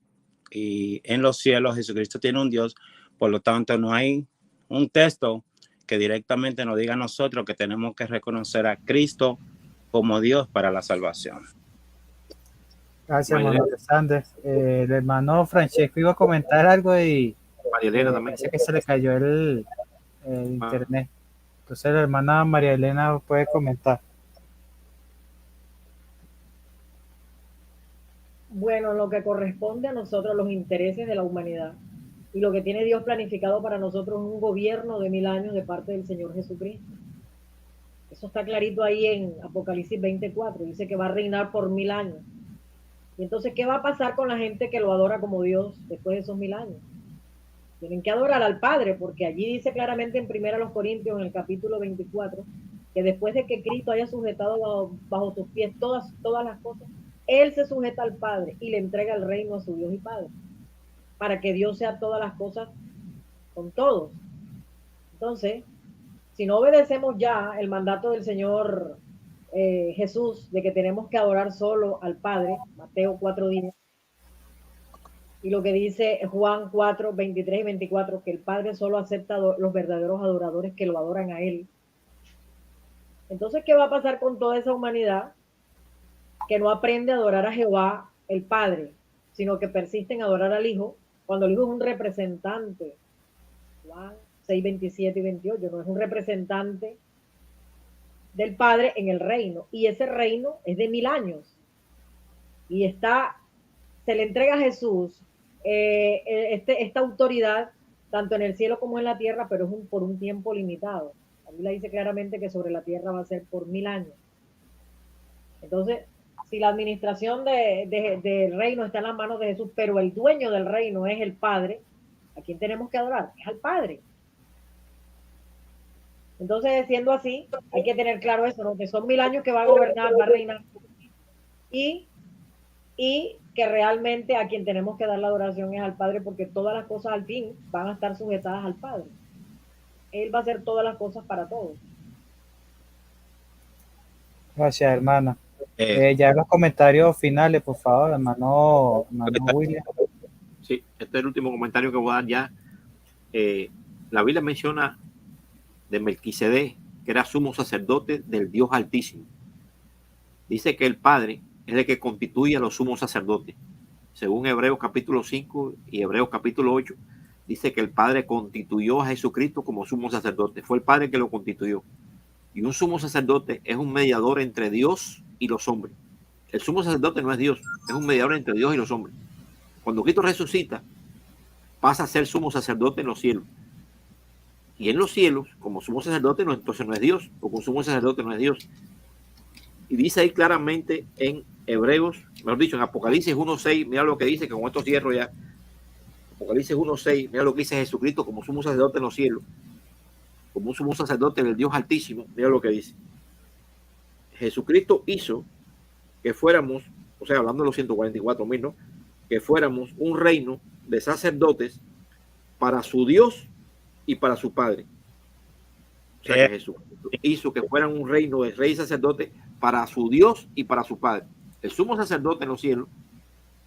S11: y en los cielos Jesucristo tiene un Dios. Por lo tanto, no hay un texto que directamente nos diga a nosotros que tenemos que reconocer a Cristo como Dios para la salvación.
S3: Gracias, hermano Alexander. El hermano Francesco iba a comentar algo y
S6: María Elena también.
S3: parece que se le cayó el internet. Entonces la hermana María Elena puede comentar.
S9: Bueno, lo que corresponde a nosotros, los intereses de la humanidad y lo que tiene Dios planificado para nosotros es un gobierno de 1000 años de parte del Señor Jesucristo. Eso está clarito ahí en Apocalipsis 24, dice que va a reinar por 1000 años. Y entonces, ¿qué va a pasar con la gente que lo adora como Dios después de esos 1000 años? Tienen que adorar al Padre, porque allí dice claramente en 1 Corintios, en el capítulo 24, que después de que Cristo haya sujetado bajo sus pies todas las cosas, Él se sujeta al Padre y le entrega el reino a su Dios y Padre, para que Dios sea todas las cosas con todos. Entonces, si no obedecemos ya el mandato del Señor Jesús de que tenemos que adorar solo al Padre, Mateo 4:10, y lo que dice Juan 4, 23 y 24, que el Padre solo acepta los verdaderos adoradores que lo adoran a Él. Entonces, ¿qué va a pasar con toda esa humanidad que no aprende a adorar a Jehová, el Padre, sino que persiste en adorar al Hijo, cuando el Hijo es un representante? Juan 6, 27 y 28, no es un representante del Padre en el reino, y ese reino es de 1000 años, y se le entrega a Jesús esta autoridad, tanto en el cielo como en la tierra, pero es por un tiempo limitado. La Biblia dice claramente que sobre la tierra va a ser por 1000 años. Entonces, si la administración del reino está en las manos de Jesús, pero el dueño del reino es el Padre, ¿a quién tenemos que adorar? Es al Padre. Entonces, siendo así, hay que tener claro eso, ¿no? Que son 1000 años que va a gobernar, va a reinar. Y que realmente a quien tenemos que dar la adoración es al Padre, porque todas las cosas al fin van a estar sujetadas al Padre. Él va a hacer todas las cosas para todos.
S3: Gracias, hermana. Ya los comentarios finales, por favor, hermano William.
S6: Sí, este es el último comentario que voy a dar ya. La Biblia menciona de Melquisedec, que era sumo sacerdote del Dios Altísimo. Dice que el Padre es el que constituye a los sumos sacerdotes. Según Hebreos capítulo 5 y Hebreos capítulo 8, dice que el Padre constituyó a Jesucristo como sumo sacerdote. Fue el Padre que lo constituyó. Y un sumo sacerdote es un mediador entre Dios y los hombres. El sumo sacerdote no es Dios, es un mediador entre Dios y los hombres. Cuando Cristo resucita, pasa a ser sumo sacerdote en los cielos. Y en los cielos, como sumo sacerdote, entonces no es Dios, porque un sumo sacerdote no es Dios. Y dice ahí claramente en Hebreos, mejor dicho, en Apocalipsis 1.6, mira lo que dice, que con esto cierro ya. Apocalipsis 1.6, mira lo que dice Jesucristo como sumo sacerdote en los cielos, como un sumo sacerdote del Dios Altísimo. Mira lo que dice. Jesucristo hizo que fuéramos, o sea, hablando de los 144,000, ¿no? Que fuéramos un reino de sacerdotes para su Dios y para su Padre. O sea, que Jesús hizo que fueran un reino de rey y sacerdote para su Dios y para su Padre. El sumo sacerdote en los cielos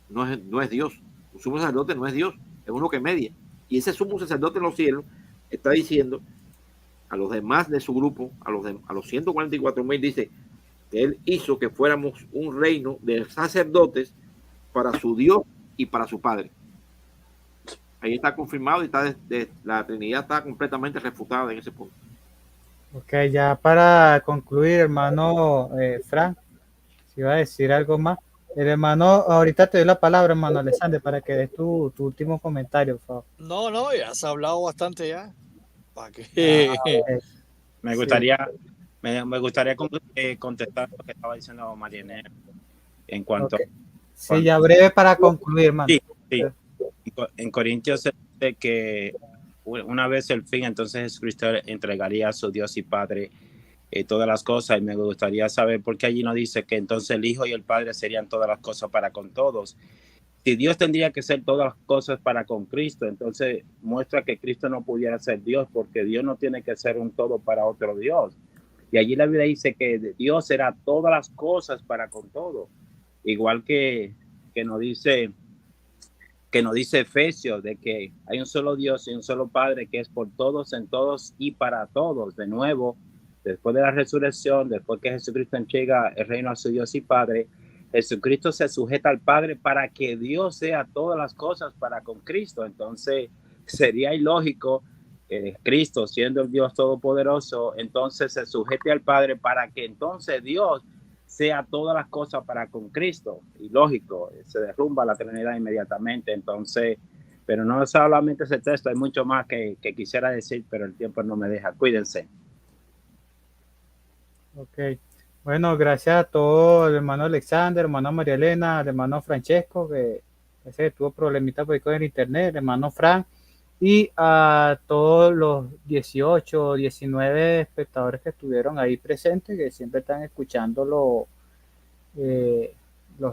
S6: no es Dios. El sumo sacerdote no es Dios, es uno que media. Y ese sumo sacerdote en los cielos está diciendo a los demás de su grupo, a los 144,000, dice que él hizo que fuéramos un reino de sacerdotes para su Dios y para su Padre. Ahí está confirmado y la Trinidad está completamente refutada en ese punto.
S3: Ok, ya para concluir, hermano Frank, si va a decir algo más. El hermano, ahorita te doy la palabra, hermano Alexander, para que des tu último comentario, por favor.
S7: No, ya se ha hablado bastante ya. ¿Para qué?
S11: Me gustaría, me gustaría contestar lo que estaba diciendo Marianela en cuanto
S3: Sí, ya breve para concluir, hermano.
S11: Sí. En Corintios se dice que una vez el fin, entonces Jesucristo entregaría a su Dios y Padre todas las cosas, y me gustaría saber por qué allí no dice que entonces el Hijo y el Padre serían todas las cosas para con todos. Si Dios tendría que ser todas las cosas para con Cristo, entonces muestra que Cristo no pudiera ser Dios, porque Dios no tiene que ser un todo para otro Dios. Y allí la Biblia dice que Dios será todas las cosas para con todo. Igual que nos dice Efesios, de que hay un solo Dios y un solo Padre que es por todos, en todos y para todos. De nuevo, después de la resurrección, después que Jesucristo entrega el reino a su Dios y Padre, Jesucristo se sujeta al Padre para que Dios sea todas las cosas para con Cristo. Entonces sería ilógico que Cristo, siendo el Dios todopoderoso, entonces se sujete al Padre para que entonces Dios sea todas las cosas para con Cristo. Ilógico, se derrumba la Trinidad inmediatamente. Entonces, pero no solamente ese texto, hay mucho más que quisiera decir, pero el tiempo no me deja. Cuídense.
S3: Ok, bueno, gracias a todos, el hermano Alexander, hermano María Elena, el hermano Francesco, que ese tuvo problemitas con el internet, el hermano Frank, y a todos los 18 o 19 espectadores que estuvieron ahí presentes, que siempre están escuchando los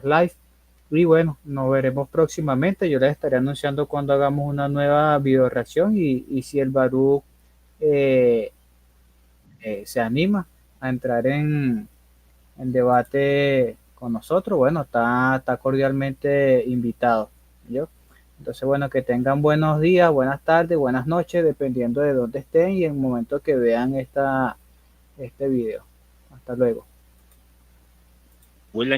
S3: live. Y bueno, nos veremos próximamente. Yo les estaré anunciando cuando hagamos una nueva video reacción y si el Baruch se anima a entrar en debate con nosotros, bueno, está cordialmente invitado. ¿Yo? Entonces, bueno, que tengan buenos días, buenas tardes, buenas noches, dependiendo de dónde estén y en el momento que vean este video. Hasta luego.
S11: William,